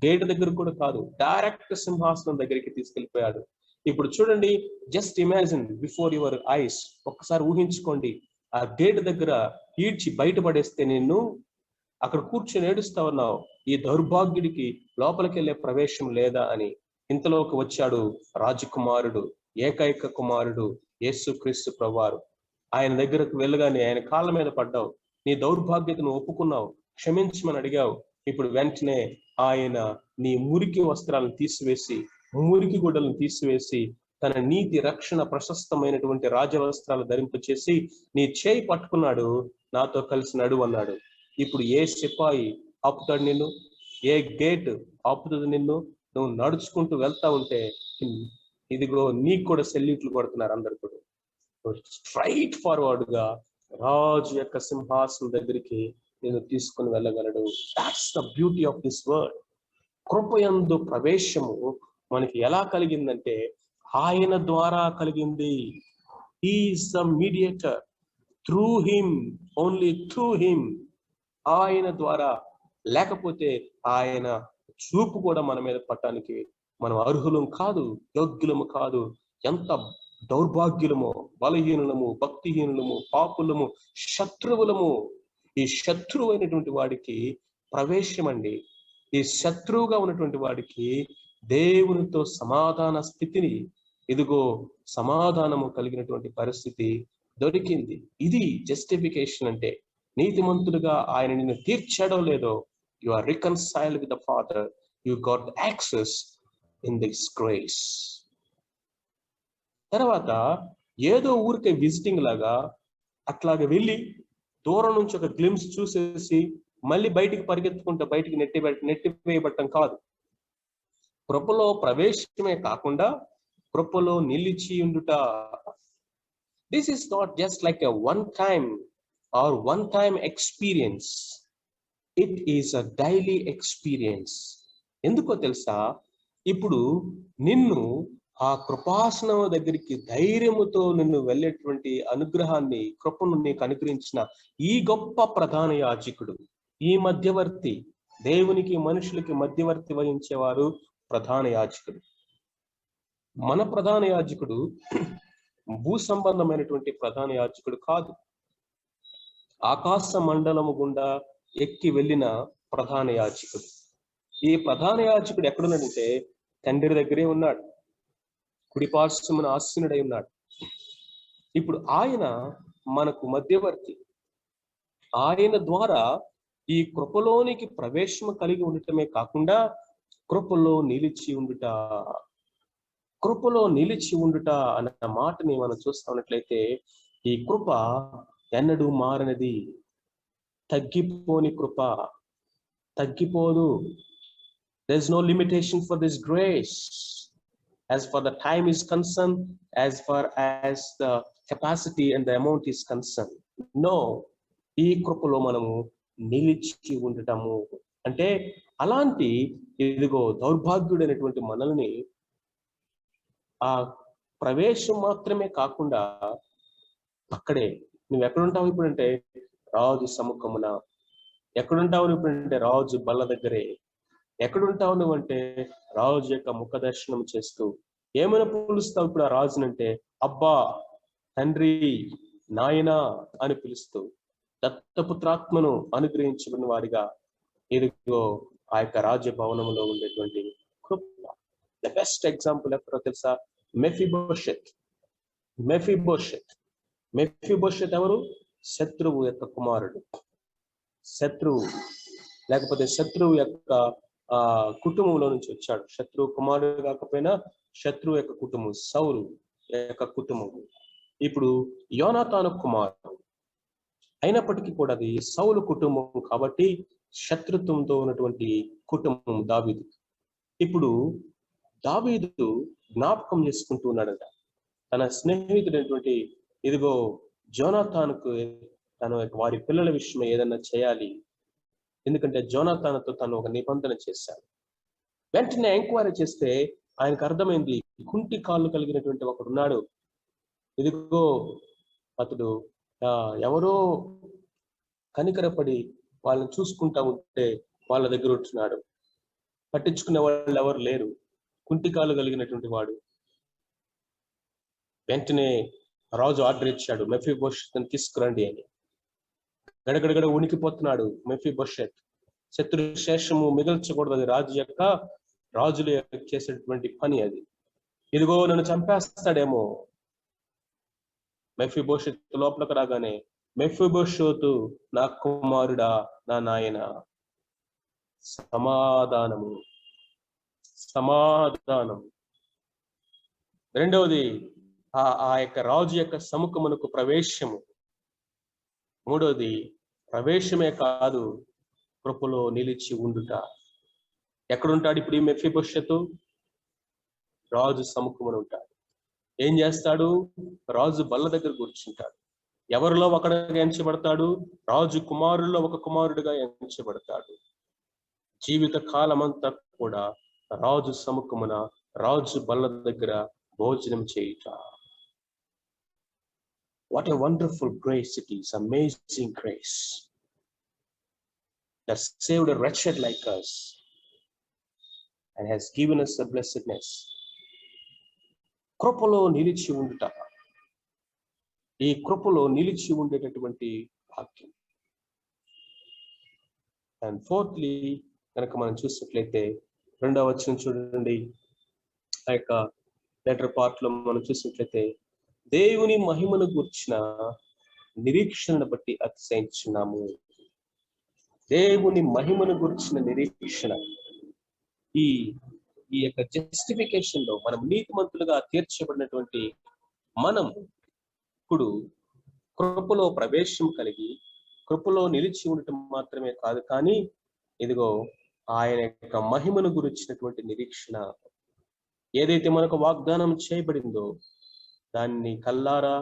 గేట్ దగ్గర కూడా కాదు, డైరెక్ట్ సింహాసనం దగ్గరికి తీసుకెళ్ళిపోయాడు. ఇప్పుడు చూడండి, just imagine before your eyes, ఒక్కసారి ఊహించుకోండి, ఆ గేట్ దగ్గర ఈడ్చి బయటపడేస్తే నిన్ను, అక్కడ కూర్చొని ఏడుస్తా ఉన్నావు, ఈ దౌర్భాగ్యుడికి లోపలికి వెళ్ళే ప్రవేశం లేదా అని. ఇంతలోకి వచ్చాడు రాజకుమారుడు, ఏకైక కుమారుడు యేసుక్రీస్తు ప్రభువారు. ఆయన దగ్గరకు వెళ్ళగానే ఆయన కాళ్ళ మీద పడ్డావు, నీ దౌర్భాగ్యతను ఒప్పుకున్నావు, క్షమించమని అడిగావు. ఇప్పుడు వెంటనే ఆయన నీ మురికి వస్త్రాలను తీసివేసి, మురికి గుడ్డలను తీసివేసి, తన నీతి రక్షణ ప్రశస్తమైనటువంటి రాజవస్త్రాలు ధరింపచేసి నీ చేయి పట్టుకున్నాడు, నాతో కలిసి నడువు అన్నాడు. ఇప్పుడు ఏ సిపాయి ఆపుతాడు నిన్ను? ఏ గేట్ ఆపుతుంది నిన్ను? నువ్వు నడుచుకుంటూ వెళ్తా ఉంటే ఇదిగో నీకు కూడా సెల్యూట్లు కొడుతున్నారు అందరు కూడా. స్ట్రైట్ ఫార్వర్డ్ గా రాజు యొక్క సింహాసనం దగ్గరికి నేను తీసుకుని వెళ్ళగలడు. That's the beauty of this word. కృపయందు ప్రవేశము మనకి ఎలా కలిగిందంటే ఆయన ద్వారా కలిగింది. He is the mediator, through him, only through him. ఆయన ద్వారా, లేకపోతే ఆయన చూపు కూడా మన మీద పట్టడానికి మనం అర్హులం కాదు, యోగ్యులము కాదు. ఎంత దౌర్భాగ్యులము, బలహీనులము, భక్తిహీనులము, పాపులము, శత్రువులము. ఈ శత్రువు అయినటువంటి వాడికి ప్రవేశం అండి. ఈ శత్రువుగా ఉన్నటువంటి వాడికి దేవునితో సమాధాన స్థితిని, ఇదిగో సమాధానము కలిగినటువంటి పరిస్థితి దొరికింది. ఇది జస్టిఫికేషన్ అంటే. నీతిమంతులుగా ఆయన నిన్ను తీర్చాడో లేదో, you are reconciled with the father, you got access in this grace. తర్వాత ఏదో ఊరికే విజిటింగ్ లాగా అట్లాగే వెళ్ళి దూరం నుంచి ఒక గ్లిమ్స్ చూసేసి మళ్ళీ బయటికి పరిగెత్తుకుంటూ బయటికి నెట్టివేయబట్టం కాదు. కృపలో ప్రవేశమే కాకుండా కృపలో నిలిచి ఉండుట. This is not just like a one time experience, it is a daily experience. ఎందుకో తెలుసా? ఇప్పుడు నిన్ను ఆ కృపాసనం దగ్గరికి ధైర్యముతో నిన్ను వెళ్ళేటువంటి అనుగ్రహాన్ని, కృపను నీకు అనుగ్రహించిన ఈ గొప్ప ప్రధాన యాజకుడు, ఈ మధ్యవర్తి, దేవునికి మనుషులకి మధ్యవర్తి వహించేవారు ప్రధాన యాజకుడు. మన ప్రధాన యాజకుడు భూ సంబంధమైనటువంటి ప్రధాన యాజకుడు కాదు, ఆకాశ మండలము గుండా ఎక్కి వెళ్ళిన ప్రధాన యాజకుడు. ఈ ప్రధాన యాజకుడు ఎక్కడున్నాడంటే తండ్రి దగ్గరే ఉన్నాడు, కుడిపార్శ్వమున ఆసీనుడై ఉన్నాడు. ఇప్పుడు ఆయన మనకు మధ్యవర్తి. ఆయన ద్వారా ఈ కృపలోనికి ప్రవేశము కలిగి ఉండటమే కాకుండా కృపలో నిలిచి ఉండుట. కృపలో నిలిచి ఉండుట అన్న మాటని మనం చూస్తా ఉన్నట్లయితే, ఈ కృప ఎన్నడూ మారనిది, తగ్గిపోని కృప, తగ్గిపోదు. There is no limitation for this grace as far the time is concerned, as far as the capacity and the amount is concerned. No, ఈ కృపలో మనము నిలిచి ఉండటము అంటే, అలాంటి ఇదిగో దౌర్భాగ్యుడైనటువంటి మనల్ని ఆ ప్రవేశం మాత్రమే కాకుండా అక్కడే నువ్వు ఎక్కడుంటావు ఇప్పుడంటే రాజు సముఖమున. ఎక్కడుంటావు ఇప్పుడంటే రాజు బల్ల దగ్గరే. ఎక్కడుంటావు నువ్వు అంటే రాజు యొక్క ముఖ దర్శనం చేస్తూ. ఏమైనా పిలుస్తావు ఇప్పుడు ఆ రాజునంటే? అబ్బా, తండ్రి, నాయనా అని పిలుస్తూ దత్తపుత్రాత్మను అనుగ్రహించబడిన వారిగా ఇదిగో ఆ యొక్క రాజ్య భవనంలో ఉండేటువంటి కృప. ద బెస్ట్ ఎగ్జాంపుల్ ఎక్కడో తెలుసా? మెఫీబోషెత్. మెఫీబోషెత్ ఎవరు? శత్రువు యొక్క కుమారుడు. శత్రువు, లేకపోతే శత్రువు యొక్క కుటుంబంలో నుంచి వచ్చాడు. శత్రువు కుమారుడు కాకపోయినా శత్రువు యొక్క కుటుంబం, సౌలు యొక్క కుటుంబం. ఇప్పుడు యోనాతాను కుమారుడు అయినప్పటికీ కూడా అది సౌలు కుటుంబం కాబట్టి శత్రుత్వంతో ఉన్నటువంటి కుటుంబం దావీదు. ఇప్పుడు దావీదు జ్ఞాపకం చేసుకుంటూ ఉన్నాడట తన స్నేహితుడైనటువంటి ఇదిగో జోనాతానుకు తను వారి పిల్లల విషయమై ఏదన్నా చేయాలి. ఎందుకంటే జోనాతానుతో తను ఒక నిబంధన చేశాడు. వెంటనే ఎంక్వైరీ చేస్తే ఆయనకు అర్థమైంది, కుంటి కాళ్ళు కలిగినటువంటి ఒకడున్నాడు. ఇదిగో అతడు ఎవరో కనికరపడి వాళ్ళని చూసుకుంటా ఉంటే వాళ్ళ దగ్గర ఉంటున్నాడు. పట్టించుకునే వాళ్ళు ఎవరు లేరు. కుంటికాలు కలిగినటువంటి వాడు. వెంటనే రాజు ఆర్డర్ ఇచ్చాడు, మెఫీబోషెత్‌ని తీసుకురండి అని. గడగడగడ ఉనికిపోతున్నాడు మెఫీబోషెత్. శత్రు శేషము మిగల్చకూడదు, అది రాజులు చేసేటువంటి పని అది. ఇదిగో నన్ను చంపేస్తాడేమో. మెఫీబోషెత్ లోపలికి రాగానే, మెఫీబోషెతు నా కుమారుడా, నా నాయన. సమాధానము. రెండవది ఆ యొక్క రాజు యొక్క సముఖమునకు ప్రవేశము. మూడవది ప్రవేశమే కాదు, కృపలో నిలిచి ఉండుట. ఎక్కడుంటాడు ఇప్పుడు ఈ మెఫీబోషెతు? రాజు సముఖమున ఉంటాడు. ఏం చేస్తాడు? రాజు బల్ల దగ్గర కూర్చుంటాడు. ఎవరిలో ఒకడుగా ఎంచబడతాడు? రాజు కుమారుల్లో ఒక కుమారుడిగా ఎంచబడతాడు. జీవిత కాలమంతా కూడా రాజు సముఖమున, రాజు బల్ల దగ్గర భోజనం చేయుట. What a wonderful grace it is, amazing grace that saved a wretched like us and has given us a blessedness. కృపలో నిలిచి ఉండుట. ఈ కృపలో నిలిచి ఉండేటటువంటి భాగ్యం. అండ్ ఫోర్త్లీ కనుక మనం చూసినట్లయితే 2వ వచనం చూడండి. ఆ యొక్క లెటర్ పార్ట్ లో మనం చూసినట్లయితే, దేవుని మహిమను గూర్చిన నిరీక్షణను బట్టి అతిశయించున్నాము. దేవుని మహిమను గూర్చిన నిరీక్షణ. ఈ యొక్క జస్టిఫికేషన్ లో మనం నీతిమంతులుగా తీర్చబడినటువంటి మనం ఇప్పుడు కృపలో ప్రవేశం కలిగి కృపలో నిలిచి ఉండటం మాత్రమే కాదు, కానీ ఇదిగో ఆయన యొక్క మహిమను గురించినటువంటి నిరీక్షణ. ఏదైతే మనకు వాగ్దానం చేయబడిందో దాన్ని కల్లారా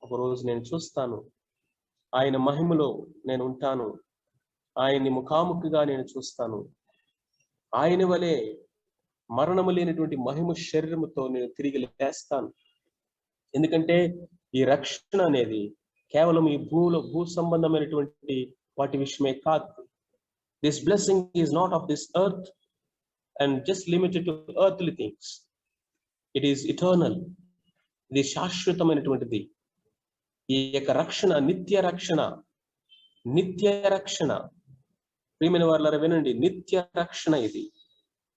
ఒకరోజు నేను చూస్తాను. ఆయన మహిమలో నేను ఉంటాను. ఆయన్ని ముఖాముఖిగా నేను చూస్తాను. ఆయన వలె మరణము లేనటువంటి మహిమ శరీరముతో నేను తిరిగి లేస్తాను. ఎందుకంటే ఈ రక్షణ అనేది కేవలం ఈ భూ సంబంధమైనటువంటి వాటి విషయమే కాదు. This blessing is not of this earth and just limited to earthly things. It is eternal. ఇది శాశ్వతమైనటువంటిది. ఈ యొక్క రక్షణ నిత్య రక్షణ. ప్రియమైన వారులారా వినండి, నిత్య రక్షణ ఇది.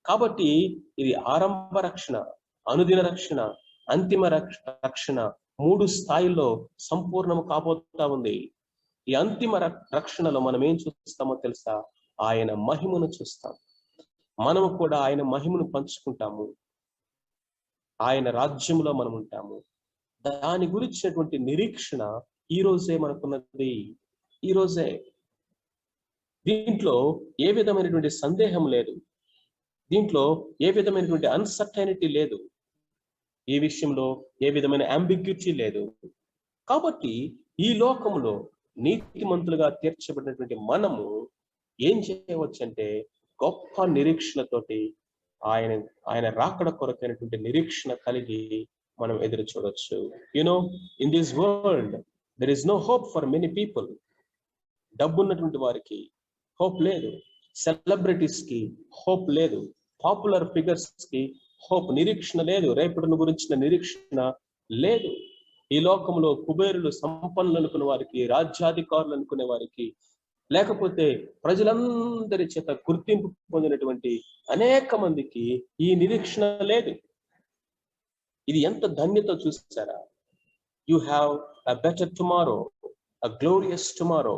కాబట్టి ఇది ఆరంభ రక్షణ, అనుదిన రక్షణ, అంతిమ రక్షణ, 3 స్థాయిల్లో సంపూర్ణము కాబోతా ఉంది. ఈ అంతిమ రక్షణలో మనం ఏం చూస్తామో తెలుసా? ఆయన మహిమను చూస్తాం. మనము కూడా ఆయన మహిమను పంచుకుంటాము. ఆయన రాజ్యంలో మనం ఉంటాము. దాని గురించినటువంటి నిరీక్షణ ఈ రోజే మనకున్నది. ఈ రోజే. దీంట్లో ఏ విధమైనటువంటి సందేహం లేదు. దీంట్లో ఏ విధమైనటువంటి అన్సర్టైనిటీ లేదు. ఈ విషయంలో ఏ విధమైన అంబిగ్యూటీ లేదు. కాబట్టి ఈ లోకంలో నీతిమంతులుగా తీర్చబడినటువంటి మనము ఏం చేయవచ్చంటే, గొప్ప నిరీక్షణతోటి ఆయన రాకడ కొరకైనటువంటి నిరీక్షణ కలిగి మనం ఎదురు చూడొచ్చు. In this world there is no hope for many people. డబ్బున్నటువంటి వారికి హోప్ లేదు. సెలబ్రిటీస్ కి హోప్ లేదు. పాపులర్ ఫిగర్స్ కి హోప్, నిరీక్షణ లేదు. రేపటిని గురించిన నిరీక్షణ లేదు. ఈ లోకంలో కుబేరులు, సంపన్నులు అనుకునే వారికి, రాజ్యాధికారులు అనుకునే వారికి, లేకపోతే ప్రజలందరి చేత గుర్తింపు పొందినటువంటి అనేక మందికి ఈ నిరీక్షణ లేదు. ఇది ఎంత ధన్యత చూసారా? You have a better tomorrow, a glorious tomorrow.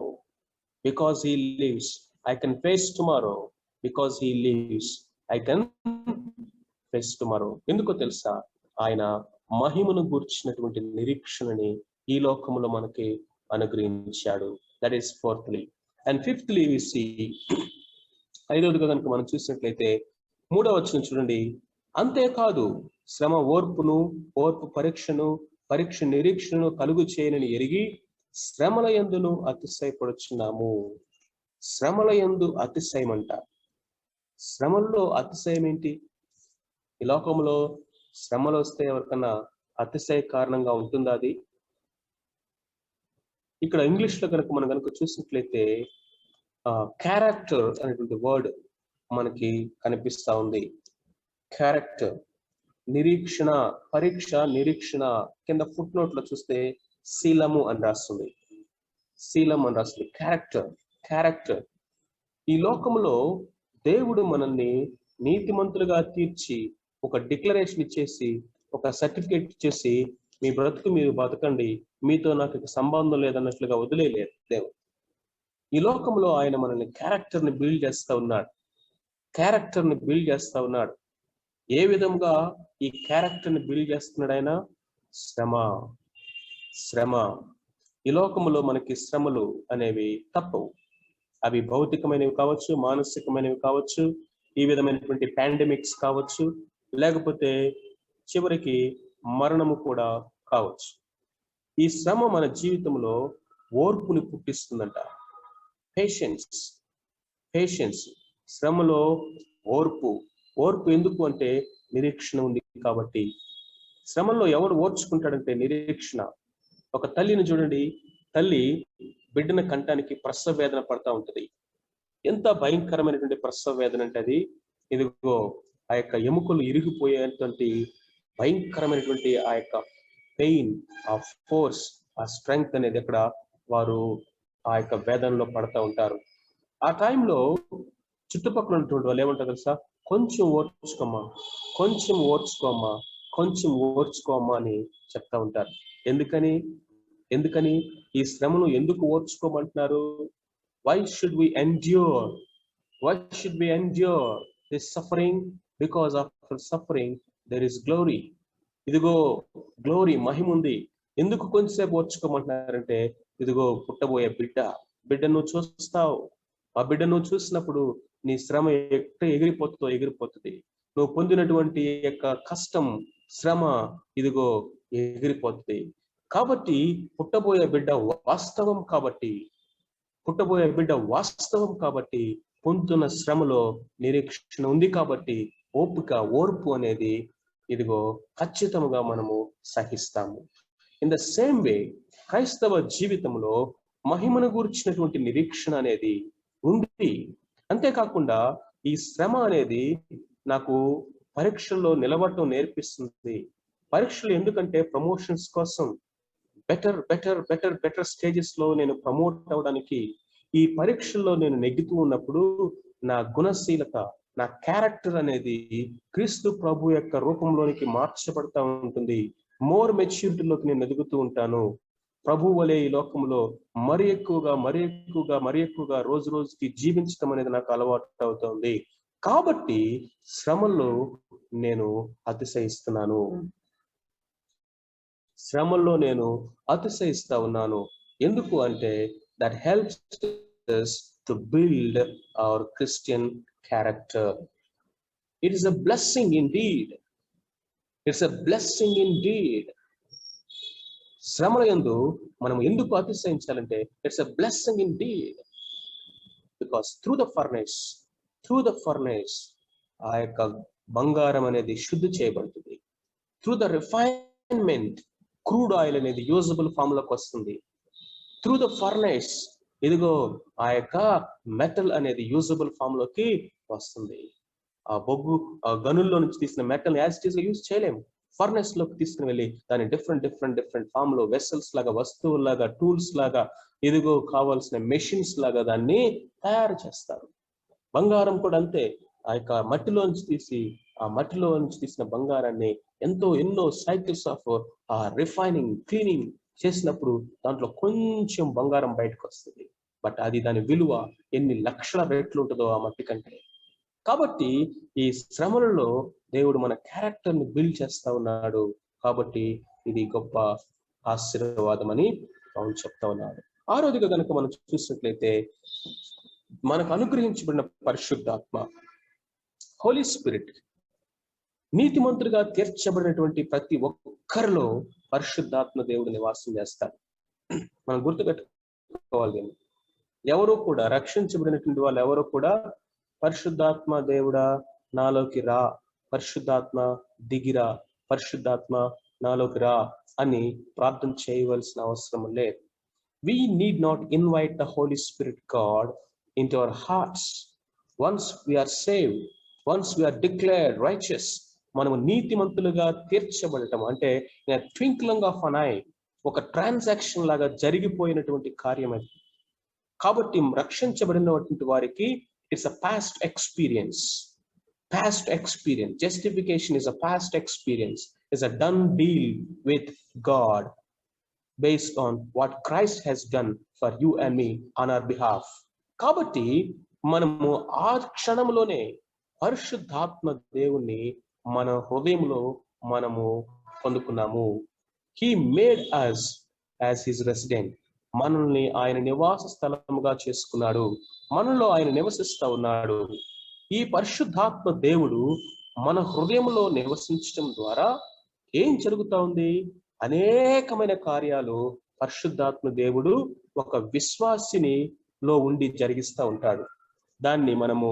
Because he lives I can face tomorrow. Because he lives I can face tomorrow. ఎందుకో తెలుసా? ఆయన మహిమను గూర్చినటువంటి నిరీక్షణని ఈ లోకంలో మనకి అనుగ్రహించాడు. That is fourthly. And fifthly we see, ఐదవదిగా కనుక మనం చూసినట్లయితే 3వ వచనం చూడండి. అంతేకాదు శ్రమ ఓర్పు పరీక్ష నిరీక్షణను కలుగు చేయనని ఎరిగి శ్రమల యందును అతిశయపడుచున్నాము. శ్రమల యందు అతిశయం అంట. శ్రమల్లో అతిశయం ఏంటి? ఈ లోకంలో శ్రమలు వస్తే ఎవరికన్నా అతిశయ కారణంగా ఉంటుందా? అది ఇక్కడ ఇంగ్లీష్ లో కనుక మనం చూసినట్లయితే క్యారెక్టర్ అనేటువంటి వర్డ్ మనకి కనిపిస్తా ఉంది. క్యారెక్టర్, నిరీక్షణ, పరీక్ష, నిరీక్షణ. కింద ఫుట్ నోట్ లో చూస్తే శీలము అని రాస్తుంది. శీలం అని రాస్తుంది. Character, character. ఈ లోకంలో దేవుడు మనల్ని నీతిమంతులుగా తీర్చి ఒక డిక్లరేషన్ ఇచ్చేసి, ఒక సర్టిఫికేట్ ఇచ్చేసి, మీ బ్రతుకు మీరు బతకండి, మీతో నాకు సంబంధం లేదన్నట్లుగా వదిలేయలేదు దేవుడు. ఈ లోకంలో ఆయన మనల్ని క్యారెక్టర్ని బిల్డ్ చేస్తా ఉన్నాడు. క్యారెక్టర్ని బిల్డ్ చేస్తా ఉన్నాడు. ఏ విధంగా ఈ క్యారెక్టర్ని బిల్డ్ చేస్తున్నాడు ఆయన? శ్రమ, శ్రమ. ఈ లోకంలో మనకి శ్రమలు అనేవి తప్పవు. అవి భౌతికమైనవి కావచ్చు, మానసికమైనవి కావచ్చు, ఈ విధమైనటువంటి పాండమిక్స్ కావచ్చు, లేకపోతే చివరికి మరణము కూడా కావచ్చు. ఈ శ్రమ మన జీవితంలో ఓర్పుని పుట్టిస్తుందంట. Patience, patience. శ్రమలో ఓర్పు. ఓర్పు ఎందుకు అంటే నిరీక్షణ ఉంది కాబట్టి. శ్రమలో ఎవరు ఓర్చుకుంటాడంటే నిరీక్షణ. ఒక తల్లిని చూడండి, తల్లి బిడ్డను కంటానికి ప్రసవ వేదన పడతా ఉంటది. ఎంత భయంకరమైనటువంటి ప్రసవ వేదన అంటే అది, ఇదిగో ఆ యొక్క ఎముకలు ఇరిగిపోయేటువంటి భయంకరమైనటువంటి ఆ యొక్క పెయిన్, ఆ ఫోర్స్, ఆ స్ట్రెంగ్త్ అనేది అక్కడ వారు ఆ యొక్క వేదనలో పడతా ఉంటారు. ఆ టైంలో చుట్టుపక్కల ఉన్నటువంటి వాళ్ళు ఏమంటారు తెలుసా? కొంచెం ఓర్చుకోమ్మా, కొంచెం ఓర్చుకోమ్మా, కొంచెం ఓర్చుకోమ్మా అని చెప్తా ఉంటారు. ఎందుకని? ఎందుకని ఈ శ్రమను ఎందుకు ఓర్చుకోమంటున్నారు? Why should we endure? Why should we endure this suffering? Because after suffering there is glory. ఇదిగో గ్లోరీ, మహిమ ఉంది. ఎందుకు కొంచెంసేపు ఓర్చుకోమంటున్నారంటే, ఇదిగో పుట్టబోయే బిడ్డను చూస్తావు. ఆ బిడ్డను చూసినప్పుడు నీ శ్రమ ఎక్కడ ఎగిరిపోతుంది. నువ్వు పొందినటువంటి యొక్క కష్టం, శ్రమ ఇదిగో ఎగిరిపోతుంది. కాబట్టి పుట్టబోయే బిడ్డ వాస్తవం కాబట్టి, పుట్టబోయే బిడ్డ వాస్తవం కాబట్టి, పొందుతున్న శ్రమలో నిరీక్షణ ఉంది కాబట్టి ఓపిక, ఓర్పు అనేది ఇదిగో ఖచ్చితంగా మనము సహిస్తాము. ఇన్ ద సేమ్ వే క్రైస్తవ జీవితంలో మహిమను గూర్చినటువంటి నిరీక్షణ అనేది ఉంది. అంతేకాకుండా ఈ శ్రమ అనేది నాకు పరీక్షల్లో నిలబడటం నేర్పిస్తుంది. పరీక్షలు ఎందుకంటే ప్రమోషన్స్ కోసం, బెటర్ స్టేజెస్ లో నేను ప్రమోట్ అవడానికి. ఈ పరీక్షల్లో నేను నెగ్గుతూ ఉన్నప్పుడు నా గుణశీలత, నా క్యారెక్టర్ అనేది క్రీస్తు ప్రభు యొక్క రూపంలోనికి మార్చబడతా ఉంటుంది. మోర్ మెచ్యూరిటీలోకి నేను ఎదుగుతూ ఉంటాను. ప్రభు వలె ఈ లోకంలో మరి ఎక్కువగా రోజు రోజుకి జీవించడం అనేది నాకు అలవాటు అవుతుంది. కాబట్టి శ్రమల్లో నేను అతిశయిస్తున్నాను, శ్రమల్లో నేను అతిశయిస్తా ఉన్నాను. ఎందుకు అంటే that helps us to build our Christian character. It is a blessing indeed. It's a blessing indeed. శ్రమల యందు మనం ఎందుకు అతిశయించాలంటే it's a blessing indeed. Because through the furnace ఆ యొక్క బంగారం అనేది శుద్ధి చేయబడుతుంది. Through the refinement crude oil అనేది యూజబుల్ ఫామ్ లోకి వస్తుంది. Through the furnace ఇదిగో ఆ యొక్క మెటల్ అనేది యూజబుల్ ఫామ్ లోకి వస్తుంది. ఆ బొగ్గు, ఆ గనుల్లో నుంచి తీసిన మెటల్ యాజ్ ఇట్ ఈస్ గా యూజ్ చేయలేము. ఫర్నెస్ లోకి తీసుకుని వెళ్ళి దాన్ని డిఫరెంట్ ఫామ్ లో వెసల్స్ లాగా, వస్తువులాగా, టూల్స్ లాగా, ఇదిగో కావాల్సిన మెషిన్స్ లాగా దాన్ని తయారు చేస్తారు. బంగారం కూడా అంతే. ఆ యొక్క మట్టిలో నుంచి తీసిన బంగారాన్ని ఎన్నో సైకిల్స్ ఆఫ్ రిఫైనింగ్, క్లీనింగ్ చేసినప్పుడు దాంట్లో కొంచెం బంగారం బయటకు వస్తుంది. బట్ అది దాని విలువ ఎన్ని లక్షల రేట్లు ఉంటుందో ఆ మట్టి కంటే. కాబట్టి ఈ శ్రమలలో దేవుడు మన క్యారెక్టర్ ని బిల్డ్ చేస్తా ఉన్నాడు. కాబట్టి ఇది గొప్ప ఆశీర్వాదం అని అవును చెప్తా ఉన్నాడు. ఆరోదిగా కనుక మనం చూసినట్లయితే మనకు అనుగ్రహించబడిన పరిశుద్ధాత్మ, హోలీ స్పిరిట్, నీతిమంతులుగా తీర్చబడినటువంటి ప్రతి ఒక్కరిలో పరిశుద్ధాత్మ దేవుడు నివాసం చేస్తాడు. మనం గుర్తుపెట్టుకోవాలి, ఎవరు కూడా రక్షించబడినటువంటి వాళ్ళు ఎవరు కూడా పరిశుద్ధాత్మ దేవుడా నాలోకి రా, పరిశుద్ధాత్మ దిగిరా, పరిశుద్ధాత్మ నాలోకి రా అని ప్రార్థన చేయవలసిన అవసరం లేదు. We need not invite the Holy Spirit God into our hearts. Once we're save, once we're declared righteous, మనము నీతిమంతులుగా తీర్చబడటం అంటే ట్వింక్లింగ్ ఆఫ్ అన్ ఐ, ఒక ట్రాన్సాక్షన్ లాగా జరిగిపోయినటువంటి కార్యం అది. కాబట్టి రక్షించబడినటువంటి వారికి it's a past experience. Past experience. Justification is a past experience, is a done deal with God based on what Christ has done for you and me on our behalf. కాబట్టి మనము ఆ క్షణంలోనే పరిశుద్ధాత్మ దేవుణ్ణి మన హృదయంలో మనము పొందుకున్నాము. He made us as his resident. మనల్ని ఆయన నివాస స్థలముగా చేసుకున్నాడు, మనలో ఆయన నివసిస్తూ ఉన్నాడు. ఈ పరిశుద్ధాత్మ దేవుడు మన హృదయంలో నివసించడం ద్వారా ఏం జరుగుతా ఉంది? అనేకమైన కార్యాలు పరిశుద్ధాత్మ దేవుడు ఒక విశ్వాసిని లో ఉండి జరిగిస్తూ ఉంటాడు. దాన్ని మనము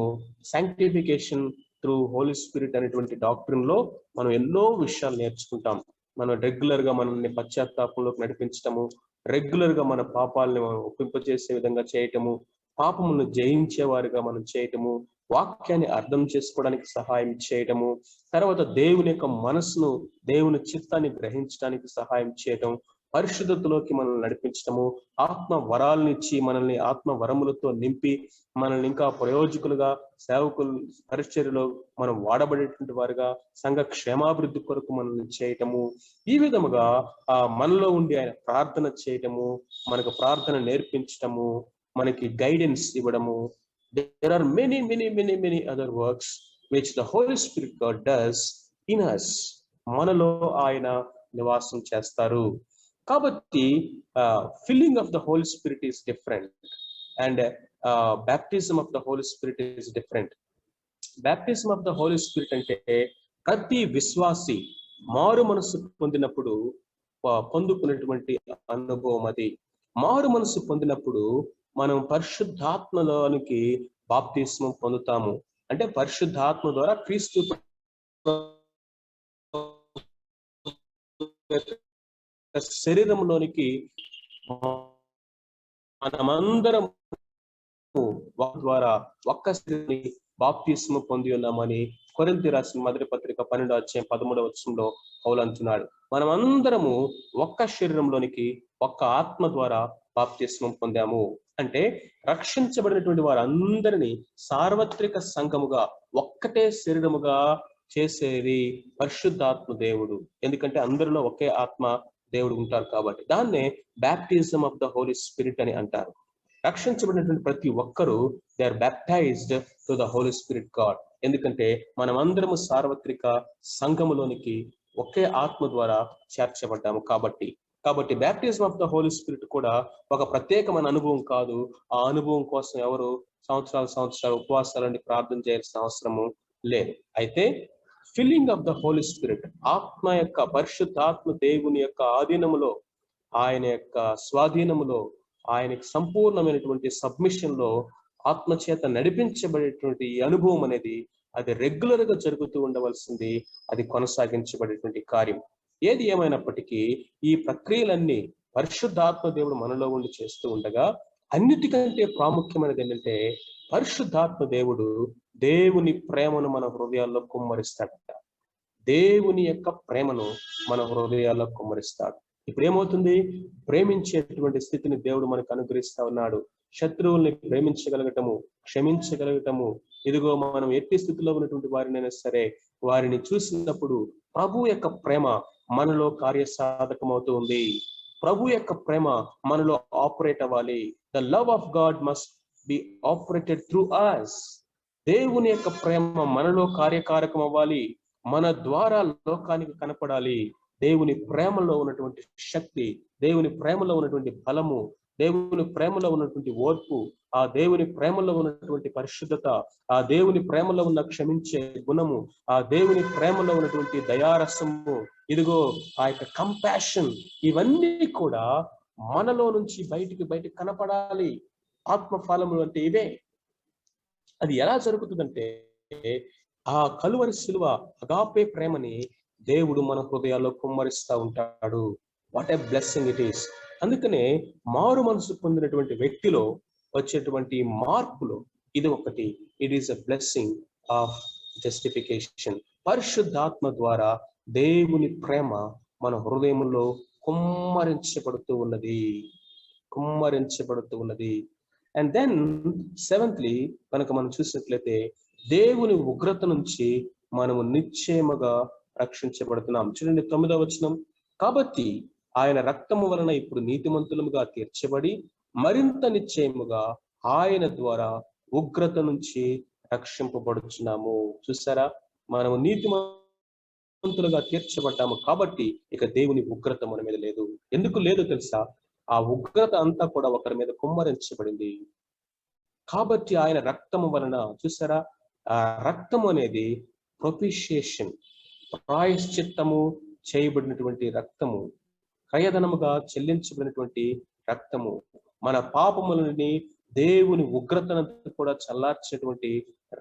సాంక్టిఫికేషన్ త్రూ హోలీ స్పిరిట్ అనేటువంటి డాక్ట్రిన్ లో మనం ఎన్నో విషయాలు నేర్చుకుంటాం. మనం రెగ్యులర్ గా మనల్ని పశ్చాత్తాపంలోకి నడిపించటము, రెగ్యులర్ గా మన పాపాలని ఒప్పింపజేసే విధంగా చేయటము, పాపమును జయించేవారుగా మనం చేయటము, వాక్యాన్ని అర్థం చేసుకోవడానికి సహాయం చేయటము, తర్వాత దేవుని యొక్క మనసును, దేవుని చిత్తాన్ని గ్రహించడానికి సహాయం చేయటం, పరిశుద్ధతలోకి మనల్ని నడిపించటము, ఆత్మ వరాలనిచ్చి మనల్ని ఆత్మ వరములతో నింపి మనల్ని ఇంకా ప్రయోజకులుగా, సేవకులు, పరిచర్యలో మనం వాడబడేటువంటి వారుగా, సంఘ క్షేమాభివృద్ధి కొరకు మనల్ని చేయటము. ఈ విధముగా మనలో ఉండి ఆయన ప్రార్థన చేయటము, మనకు ప్రార్థన నేర్పించటము, మనకి గైడెన్స్ ఇవ్వడము. There are many other works which the Holy Spirit God does in us. మనలో ఆయన నివాసం చేస్తారు. కాబట్టి filling of the Holy Spirit is different and baptism of the Holy Spirit is different. Baptism of the Holy Spirit అంటే ప్రతి విశ్వాసి మారు మనసు పొందినప్పుడు పొందుకున్నటువంటి అనుభవం అది. మారు మనసు పొందినప్పుడు మనం పరిశుద్ధాత్మలోనికి బాప్తిస్మం పొందుతాము. అంటే పరిశుద్ధాత్మ ద్వారా క్రీస్తు శరీరంలోనికి మనమందరం ద్వారా ఒక్క బాప్తిస్మం పొంది ఉన్నామని కొరింథీ రాసిన మొదటి పత్రిక 12:13 పౌలు అంటున్నాడు. మనమందరము ఒక్క శరీరంలోనికి ఒక్క ఆత్మ ద్వారా బాప్తిస్మం పొందాము. అంటే రక్షించబడినటువంటి వారందరినీ సార్వత్రిక సంఘముగా, ఒక్కటే శరీరముగా చేసేది పరిశుద్ధాత్మ దేవుడు. ఎందుకంటే అందరిలో ఒకే ఆత్మ దేవుడు ఉంటారు కాబట్టి. దాన్నే baptism of the Holy Spirit అని అంటారు. రక్షించబడినటువంటి ప్రతి ఒక్కరూ they are baptized to the Holy Spirit God. ఎందుకంటే మనం అందరము సార్వత్రిక సంఘములోనికి ఒకే ఆత్మ ద్వారా చేర్చబడ్డాము కాబట్టి. Baptism of the Holy Spirit కూడా ఒక ప్రత్యేకమైన అనుభవం కాదు. ఆ అనుభవం కోసం ఎవరు సంవత్సరాలు ఉపవాసాలని ప్రార్థన చేయాల్సిన అవసరము లేదు. అయితే filling of the Holy Spirit, ఆత్మ యొక్క పరిశుద్ధాత్మ దేవుని యొక్క ఆధీనములో, ఆయన యొక్క స్వాధీనములో, ఆయనకి సంపూర్ణమైనటువంటి సబ్మిషన్ లో ఆత్మచేత నడిపించబడేటువంటి ఈ అనుభవం అనేది అది రెగ్యులర్ గా జరుగుతూ ఉండవలసింది, అది కొనసాగించబడేటువంటి కార్యం. ఏది ఏమైనప్పటికీ ఈ ప్రక్రియలన్నీ పరిశుద్ధాత్మ దేవుడు మనలో ఉండి చేస్తూ ఉండగా, అన్నిటికంటే ప్రాముఖ్యమైనది ఏంటంటే పరిశుద్ధాత్మ దేవుడు దేవుని ప్రేమను మన హృదయాల్లో కుమ్మరిస్తాడట. దేవుని యొక్క ప్రేమను మన హృదయాల్లో కుమ్మరిస్తాడు. ఇప్పుడు ఏమవుతుంది? ప్రేమించేటువంటి స్థితిని దేవుడు మనకు అనుగ్రహిస్తా ఉన్నాడు. శత్రువుల్ని ప్రేమించగలగటము, క్షమించగలగటము. ఇదిగో మనం ఎట్టి స్థితిలో ఉన్నటువంటి వారినైనా సరే వారిని చూసినప్పుడు ప్రభు యొక్క ప్రేమ మనలో కార్యసాధకమవుతూ ఉంది. ప్రభు యొక్క ప్రేమ మనలో ఆపరేట్ అవ్వాలి. The love of God must be operated through us. దేవుని యొక్క ప్రేమ మనలో కార్యకారకం అవ్వాలి, మన ద్వారా లోకానికి కనపడాలి. దేవుని ప్రేమలో ఉన్నటువంటి శక్తి, దేవుని ప్రేమలో ఉన్నటువంటి బలము, దేవుని ప్రేమలో ఉన్నటువంటి ఓర్పు, ఆ దేవుని ప్రేమలో ఉన్నటువంటి పరిశుద్ధత, ఆ దేవుని ప్రేమలో ఉన్న క్షమించే గుణము, ఆ దేవుని ప్రేమలో ఉన్నటువంటి దయారసము, ఇదిగో ఆ యొక్క కంపాషన్, ఇవన్నీ కూడా మనలో నుంచి బయటికి కనపడాలి. ఆత్మ ఫలములు అంటే ఇవే. అది ఎలా జరుగుతుందంటే ఆ కలువరి శిలువ అగాపే ప్రేమని దేవుడు మన హృదయాల్లో కుమ్మరిస్తా ఉంటాడు. What a blessing it is. అందుకనే మారు మనసు పొందినటువంటి వ్యక్తిలో వచ్చేటువంటి మార్పులు, ఇది ఒకటి. It is a blessing of justification. పరిశుద్ధాత్మ ద్వారా దేవుని ప్రేమ మన హృదయంలో కుమ్మరించబడుతూ ఉన్నది. అండ్ దెన్ సెవెంత్లీ కనుక మనం చూసినట్లయితే దేవుని ఉగ్రత నుంచి మనము నిశ్చయముగా రక్షించబడుతున్నాం. చూడండి 9వ వచనం. కాబట్టి ఆయన రక్తము వలన ఇప్పుడు నీతిమంతులముగా తీర్చబడి మరింత నిశ్చయముగా ఆయన ద్వారా ఉగ్రత నుంచి రక్షింపబడుచున్నాము. చూసారా, మనము నీతిమంతులుగా తీర్చబడ్డాము కాబట్టి ఇక దేవుని ఉగ్రత మన మీద లేదు. ఎందుకు లేదు తెలుసా? ఆ ఉగ్రత అంతా కూడా ఒకరి మీద కుమ్మరించబడింది కాబట్టి ఆయన రక్తము వలన. చూసారా, ఆ రక్తము అనేది ప్రొపిషియేషన్, ప్రాయశ్చిత్తము చేయబడినటువంటి రక్తము, క్రయధనముగా చెల్లించబడినటువంటి రక్తము, మన పాపములని దేవుని ఉగ్రతను కూడా చల్లార్చేటువంటి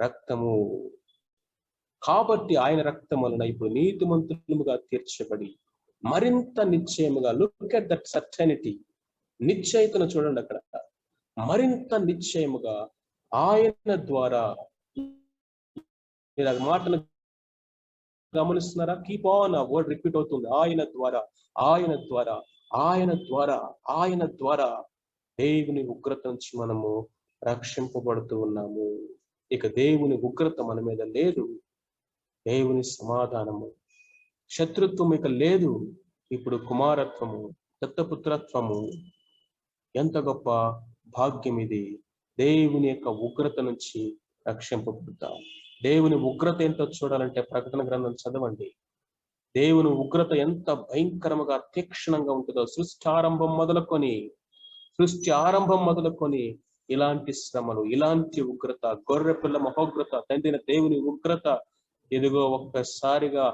రక్తము. కాబట్టి ఆయన రక్తం వలన ఇప్పుడు నీతిమంతులుగా తీర్చబడి మరింత నిశ్చయముగా, లుక్ ఎట్ దట్ సర్టెనిటీ, నిశ్చయితను చూడండి అక్కడ, మరింత నిశ్చయముగా ఆయన ద్వారా. మీరు ఆ మాటను గమనిస్తున్నారా? కీప్ ఆన్, ఆ వర్డ్ రిపీట్ అవుతుంది. ఆయన ద్వారా, ఆయన ద్వారా, ఆయన ద్వారా, ఆయన ద్వారా దేవుని ఉగ్రత నుంచి మనము రక్షింపబడుతూ ఉన్నాము. ఇక దేవుని ఉగ్రత మన మీద లేదు. దేవుని సమాధానము, శత్రుత్వం ఇక లేదు. ఇప్పుడు కుమారత్వము, దత్తపుత్రత్వము. ఎంత గొప్ప భాగ్యం ఇది! దేవుని యొక్క ఉగ్రత నుంచి రక్షింపబడతాం. దేవుని ఉగ్రత ఏంటో చూడాలంటే ప్రకటన గ్రంథం చదవండి. దేవుని ఉగ్రత ఎంత భయంకరంగా తీక్షణంగా ఉంటుందో. సృష్టి ఆరంభం మొదలుకొని ఇలాంటి శ్రమలు, ఇలాంటి ఉగ్రత, గొర్రెపిల్ల మహోగ్రత, తండ్రిన దేవుని ఉగ్రత ఎదుగో ఒక్కసారిగా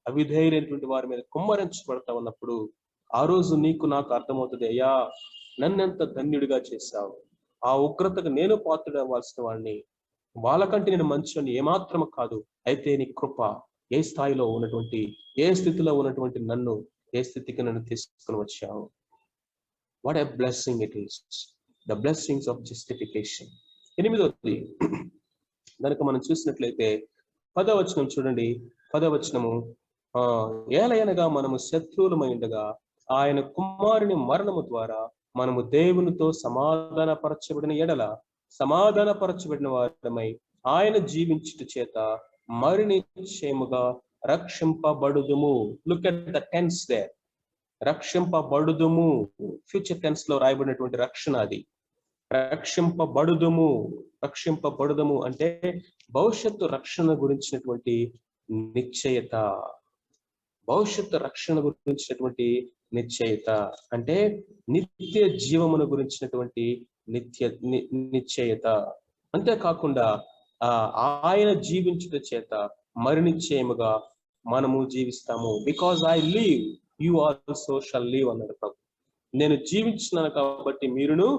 అవిధేయులైనటువంటి వారి మీద కుమ్మరించబడతా ఉన్నప్పుడు ఆ రోజు నీకు నాకు అర్థమవుతుంది, అయ్యా నన్నెంత ధన్యుడిగా చేశావు, ఆ ఉగ్రతకు నేను పాత్రుడవ్వాల్సిన వాడిని, వాళ్ళకంటే నేను మంచివాడిని ఏమాత్రం కాదు, అయితే నీ కృప ఏ స్థాయిలో ఉన్నటువంటి, ఏ స్థితిలో ఉన్నటువంటి నన్ను ఏ స్థితికి నన్ను తీసుకుని వచ్చావు. What a blessing it is, the blessings of justification. 8వది కనుక మనం చూసినట్లయితే 10వ వచనం చూడండి. 10వ వచనము, ఏలయనగా మనము శత్రువులమైండగా ఆయన కుమారుని మరణము ద్వారా మనము దేవునితో సమాధానపరచబడిన ఎడల సమాధానపరచబడిన వారమై ఆయన జీవించుట చేత మరి నిశ్చయముగా రక్షింపబడుదుము. Look at the tense there. రక్షింపబడుదుము, ఫ్యూచర్ టెన్స్ లో రాయబడినటువంటి రక్షణ అది. రక్షింపబడుదుము అంటే భవిష్యత్తు రక్షణ గురించినటువంటి నిశ్చయత. భవిష్యత్తు రక్షణ గురించినటువంటి నిశ్చయత అంటే నిత్య జీవమును గురించినటువంటి నిశ్చయత. అంతేకాకుండా ఆయన జీవించుట చేత మరి నిశ్చయముగా మనము జీవిస్తాము. Because I live, you also shall live అన్నాడు ప్రభు. నేను జీవించినాను కాబట్టి మీరును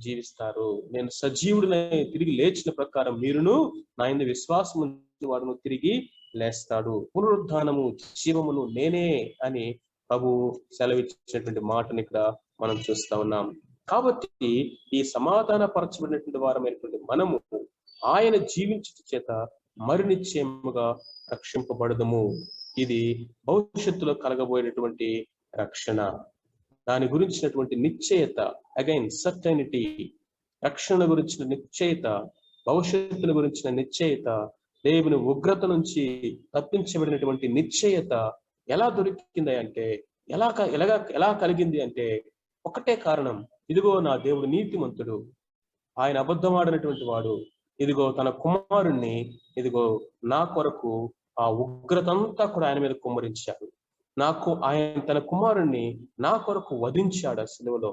జీవిస్తారు. నేను సజీవుడినై తిరిగి లేచిన ప్రకారం మీరును నా యందు విశ్వాసము వాడును తిరిగి లేస్తాడు. పునరుద్ధానము జీవమును నేనే అని ప్రభు సెలవిచ్చినటువంటి మాటను ఇక్కడ మనం చూస్తా ఉన్నాం. కాబట్టి ఈ సమాధాన పరచబడినటువంటి వారమైనటువంటి మనము ఆయన జీవించుట చేత మరి నిశ్చయముగా రక్షింపబడదము. ఇది భవిష్యత్తులో కలగబోయేటటువంటి రక్షణ, దాని గురించినటువంటి నిశ్చయత. అగైన్ సర్టెనిటీ, రక్షణ గురించిన నిశ్చయత, భవిష్యత్తుల గురించిన నిశ్చయత, దేవుని ఉగ్రత నుంచి తప్పించబడినటువంటి నిశ్చయత ఎలా దొరికింది అంటే, ఎలా కలిగింది అంటే ఒకటే కారణం. ఇదిగో నా దేవుడు నీతిమంతుడు, ఆయన అబద్ధమాడినటువంటి వాడు, ఇదిగో తన కుమారుణ్ణి ఇదిగో నా కొరకు ఆ ఉగ్రత అంతా కూడా ఆయన మీద కుమ్మరించాడు. ఆయన తన కుమారుణ్ణి నా కొరకు వధించాడు. ఆ సిలువలో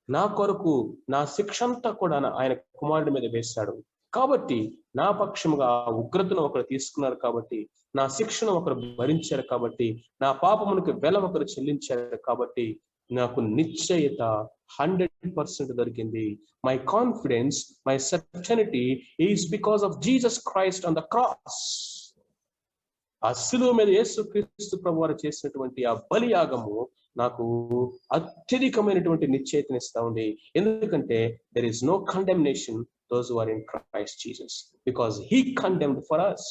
నా కొరకు నా శిక్ష అంతా కూడా ఆయన కుమారుడి మీద వేశాడు. కాబట్టి నా పక్షముగా ఆ ఉగ్రతను ఒకరు తీసుకున్నారు, కాబట్టి నా శిక్షను ఒకరు భరించారు, కాబట్టి నా పాపమునికి వెల ఒకరు చెల్లించారు, కాబట్టి నాకు నిశ్చయత 100% దొరికింది. My confidence, my certainty is because of Jesus Christ on the cross. ఆ శిలువ మీద యేసుక్రీస్తు ప్రభు వారు చేసినటువంటి ఆ బలియాగము నాకు అత్యధికమైనటువంటి నిశ్చయితనిస్తా ఉంది. ఎందుకంటే there is no condemnation those who are in Christ Jesus, because he condemned for us.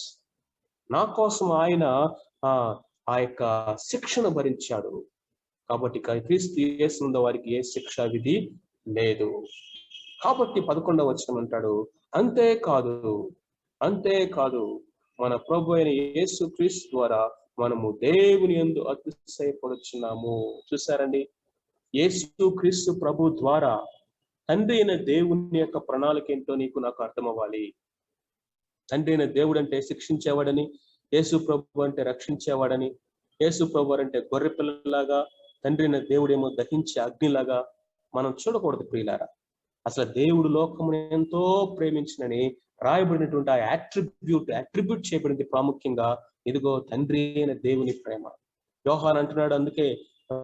నా కోసం ఆయన ఆ యొక్క శిక్షను భరించాడు. కాబట్టి క్రీస్తు యేసునందు వారికి ఏ శిక్ష విధి లేదు. కాబట్టి 11వ వచనం అంటాడు, అంతేకాదు మన ప్రభు అయిన యేసు క్రీస్తు ద్వారా మనము దేవుని యందు అతిశయపడుచున్నాము. చూసారండి, యేసు క్రీస్తు ప్రభు ద్వారా తండ్రి అయిన దేవుని యొక్క ప్రణాళిక ఏంటో నీకు నాకు అర్థం అవ్వాలి. తండ్రి అయిన దేవుడు అంటే శిక్షించేవాడని, యేసు ప్రభు అంటే రక్షించేవాడని, యేసు ప్రభు అంటే గొర్రె పిల్లలాగా, తండ్రి అయిన దేవుడేమో దహించే అగ్నిలాగా మనం చూడకూడదు ప్రియులారా. అసలు దేవుడు లోకమును ఎంతో ప్రేమించినని రాయబడినటువంటి ఆ అట్రిబ్యూట్ చేయబడింది ప్రాముఖ్యంగా. ఇదిగో తండ్రి అయిన దేవుని ప్రేమ. యోహాను అంటున్నాడు, అందుకే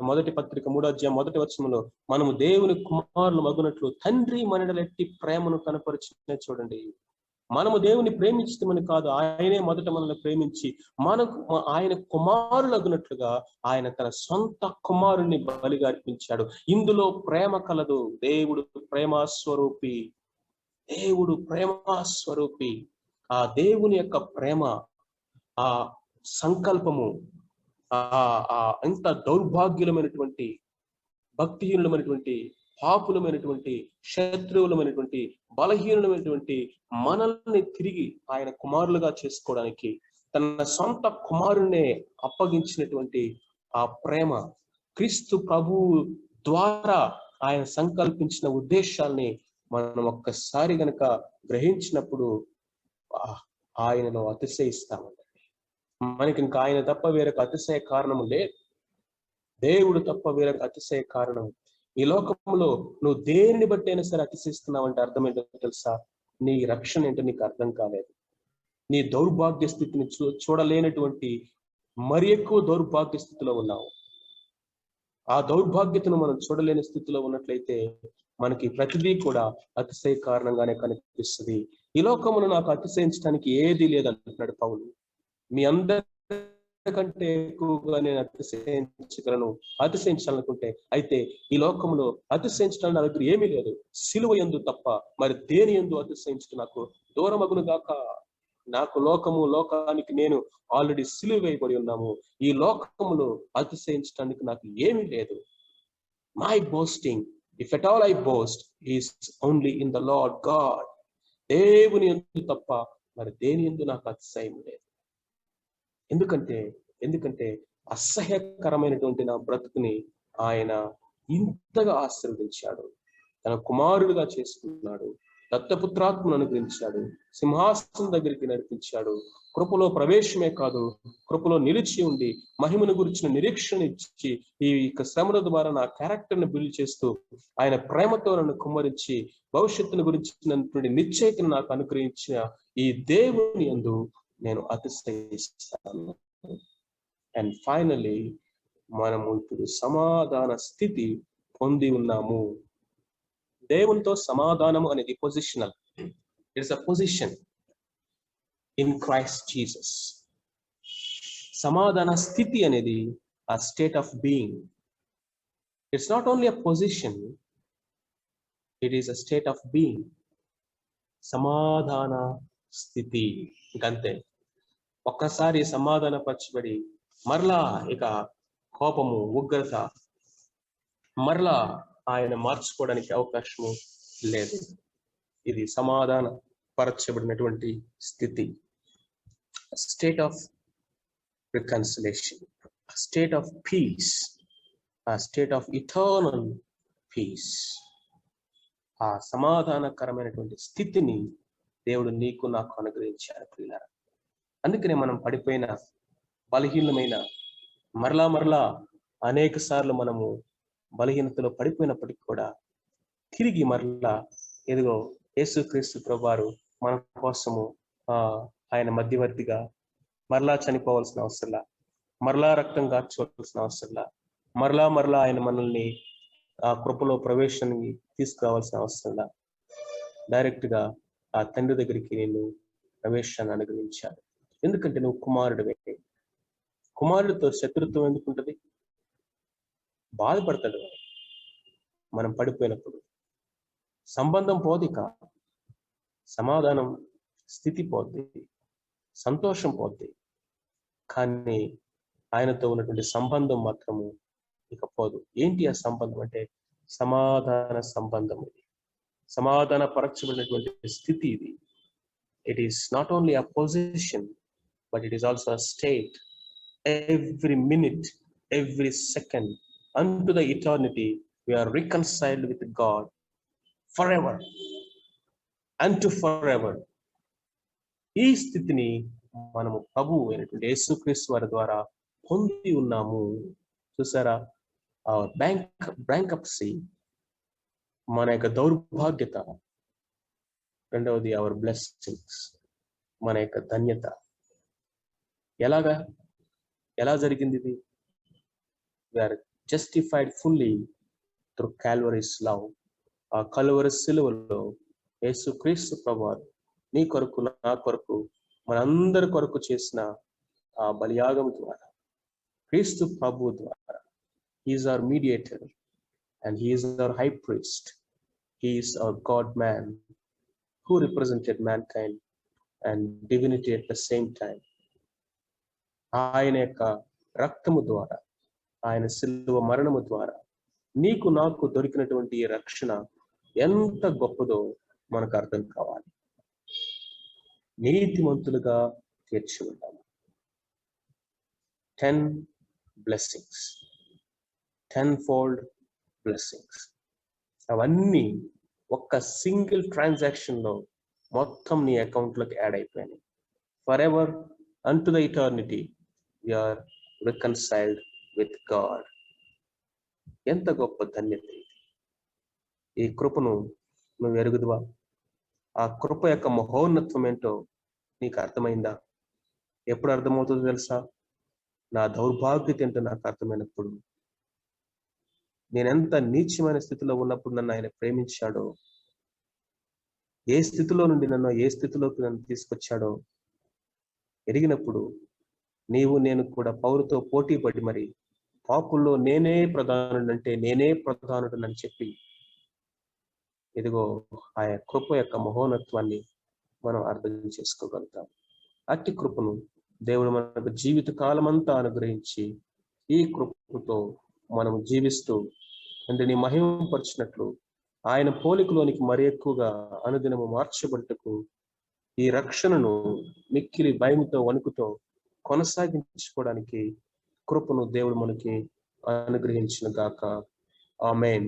మొదటి పత్రిక 3వ అధ్యాయం 1వ వచనంలో, మనము దేవుని కుమారులు మగునట్లు తండ్రి మనడలెట్టి ప్రేమను కనపరిచిన. చూడండి, మనము దేవుని ప్రేమించమని కాదు, ఆయనే మొదట మనల్ని ప్రేమించి ఆయన కుమారులగునట్లుగా ఆయన తన సొంత కుమారుని బలిగా అర్పించాడు. ఇందులో ప్రేమ కలదు. దేవుడు ప్రేమస్వరూపి. ఆ దేవుని యొక్క ప్రేమ, ఆ సంకల్పము, ఎంత దౌర్భాగ్యులమైనటువంటి, భక్తిహీనులమైనటువంటి, పాపులమైనటువంటి, శత్రువులమైనటువంటి, బలహీనులమైనటువంటి మనల్ని తిరిగి ఆయన కుమారులుగా చేసుకోవడానికి తన సొంత కుమారుణ్ణే అప్పగించినటువంటి ఆ ప్రేమ, క్రీస్తు ప్రభువు ద్వారా ఆయన సంకల్పించిన ఉద్దేశాల్ని మనం ఒక్కసారి గనక గ్రహించినప్పుడు ఆయనలో అతిశయిస్తామండి. మనకి ఇంకా ఆయన తప్ప వేరొక అతిశయ కారణము లేదు. దేవుడు తప్ప వేరొక అతిశయ కారణం ఈ లోకంలో నువ్వు దేనిని బట్టి అయినా సరే అతిశయిస్తున్నావు అంటే అర్థం ఏంటో తెలుసా? నీ రక్షణ ఏంటో నీకు అర్థం కాలేదు. నీ దౌర్భాగ్య స్థితిని చూడలేనటువంటి మరి ఎక్కువ దౌర్భాగ్య స్థితిలో ఉన్నావు. ఆ దౌర్భాగ్యతను మనం చూడలేని స్థితిలో ఉన్నట్లయితే మనకి ప్రతిదీ కూడా అతిశయ కారణంగానే కనిపిస్తుంది. ఈ లోకమును నాకు అతిశయించడానికి ఏది లేదంటున్నాడు పౌలు. మీ అందరికంటే ఎక్కువగా నేను అతిశయించాలనుకుంటే అయితే ఈ లోకంలో అతిశయించడానికి నా దగ్గర ఏమీ లేదు. సిలువ యందు తప్ప మరి దేని యందు అతిశయించడం నాకు దూరమగును గాక. నాకు లోకానికి నేను ఆల్రెడీ సిలువ వేయబడి ఉన్నాము. ఈ లోకములో అతిశయించడానికి నాకు ఏమీ లేదు. My boasting, if at all I boast, is only in the lord God. దేవుని యందు తప్ప మరి దేని యందు నాకు అతిశయం లేదు. ఎందుకంటే అసహ్యకరమైనటువంటి నా బ్రతుకుని ఆయన ఇంతగా ఆశీర్వదించాడు, తన కుమారుడిగా చేసుకున్నాడు, దత్తపుత్రాత్మను అనుగ్రహించాడు, సింహాసనం దగ్గరికి నడిపించాడు. కృపలో ప్రవేశమే కాదు, కృపలో నిలిచి ఉండి మహిమను గురించిన నిరీక్షణ ఇచ్చి ఈ శ్రమల ద్వారా నా క్యారెక్టర్ని బిల్డ్ చేస్తూ ఆయన ప్రేమతో నన్ను కుమ్మరించి భవిష్యత్తును గురించినటువంటి నిశ్చయితను నాకు అనుగ్రహించిన ఈ దేవుని యందు నేను అతిశయిస్తాను. అండ్ ఫైనలీ మనము ఇప్పుడు సమాధాన స్థితి పొంది ఉన్నాము. దేవునితో సమాధానము అనేది positional. It's a position in Christ Jesus. సమాధాన స్థితి అనేది ఆ state of being. It's not only a position, it is a state of being. సమాధాన స్థితి ఇంకంతే. ఒక్కసారి సమాధాన పరచబడి మరలా ఇక కోపము, ఉగ్రత మరలా ఆయన మార్చుకోవడానికి అవకాశము లేదు. ఇది సమాధాన పరచబడినటువంటి స్థితి. State of reconciliation, state of piece, ఆ స్టేట్ ఆఫ్ ఇటర్నల్ పీస్. ఆ సమాధానకరమైనటువంటి స్థితిని దేవుడు నీకు నాకు అనుగ్రహించారు ప్రియులారా. అందుకనే మనం పడిపోయిన, బలహీనమైన, మరలా అనేక సార్లు మనము బలహీనతలో పడిపోయినప్పటికీ కూడా తిరిగి మరలా ఎదుగో యేసుక్రీస్తు ప్రభువారు మన కోసము ఆయన మధ్యవర్తిగా మరలా చనిపోవాల్సిన అవసరంలా, మరలా రక్తం గార్చుకోవాల్సిన అవసరంలా, మరలా ఆయన మనల్ని ఆ కృపలో ప్రవేశానికి తీసుకురావాల్సిన అవసరంలా, డైరెక్ట్ గా ఆ తండ్రి దగ్గరికి నేను ప్రవేశాన్ని అనుగ్రహించాను. ఎందుకంటే నువ్వు కుమారుడివే. కుమారుడితో శత్రుత్వం ఎందుకుంటది? బాధపడతాడు మనం పడిపోయినప్పుడు. సంబంధం పోదిక, సమాధానం స్థితి పోద్ది, సంతోషం పోద్ది, కానీ ఆయనతో ఉన్నటువంటి సంబంధం మాత్రము ఇక పోదు. ఏంటి ఆ సంబంధం అంటే సమాధాన సంబంధం. ఇది సమాధాన పరచబడినటువంటి స్థితి. ఇది it is not only a position, but it is also a state. Every minute, every second, unto the eternity we are reconciled with God forever and forever. ఈ స్థితిని మనము ప్రభువు అయినటువంటి యేసుక్రీస్తు వారి ద్వారా పొంది ఉన్నాము. చూసారా, బ్యాంకప్సీ మన యొక్క దౌర్భాగ్యత, రెండవది అవర్ బ్లెస్సింగ్స్ మన యొక్క ధన్యత. ఎలా జరిగింది ఇది? We are justified fully through Calvary's love. ఆ కల్వరి సిలువలో యేసుక్రీస్తు ప్రభువారు నీ కొరకు, నా కొరకు, మనందరి కొరకు చేసిన ఆ బలియాగం ద్వారా, క్రీస్తు ప్రభు ద్వారా, he's our mediator and he's our high priest. He's our God man who represented mankind and divinity at the same time. ఆయన యొక్క రక్తము ద్వారా, ఆయన సిలువ మరణము ద్వారా నీకు నాకు దొరికినటువంటి ఈ రక్షణ ఎంత గొప్పదో మనకు అర్థం కావాలి. నీతిమంతులుగా తీర్చి ఉంటాము. 10 blessings, 10-fold blessings. అవన్నీ ఒక్క సింగిల్ ట్రాన్సాక్షన్ లో మొత్తం నీ అకౌంట్ లోకి యాడ్ అయిపోయినాయి. For ever unto the eternity we are reconciled with God. ఎంత గొప్ప ధన్యత ఇది! ఈ కృపను నువ్వు ఎరుగుదువా? ఆ కృప యొక్క మహోన్నత్వం ఏంటో నీకు అర్థమైందా? ఎప్పుడు అర్థమవుతుందో తెలుసా? నా దౌర్భాగ్యత ఏంటో నాకు అర్థమైనప్పుడు, నేనెంత నీచమైన స్థితిలో ఉన్నప్పుడు నన్ను ఆయన ప్రేమించాడో, ఏ స్థితిలో నుండి ఏ స్థితిలోకి నన్ను తీసుకొచ్చాడో ఎరిగినప్పుడు, నీవు నేను కూడా పౌరుతో పోటీ పడి మరి పాపుల్లో నేనే ప్రధానుడంటే నేనే ప్రధానుడని చెప్పి, ఇదిగో ఆ కృప యొక్క మహోన్నత్వాన్ని మనం అర్థం చేసుకోగలుగుతాం. అట్టి కృపను దేవుడు మనకు జీవిత కాలమంతా అనుగ్రహించి, ఈ కృపతో మనం జీవిస్తూ తండ్రిని మహిమపరిచినట్లు, ఆయన పోలికలోనికి మరి ఎక్కువగా అనుదినము మార్చబడుటకు ఈ రక్షణను మిక్కిలి భయముతో వణుకుతో కొనసాగించుకోవడానికి కృపను దేవుడు మనకి అనుగ్రహించును గాక. ఆమేన్.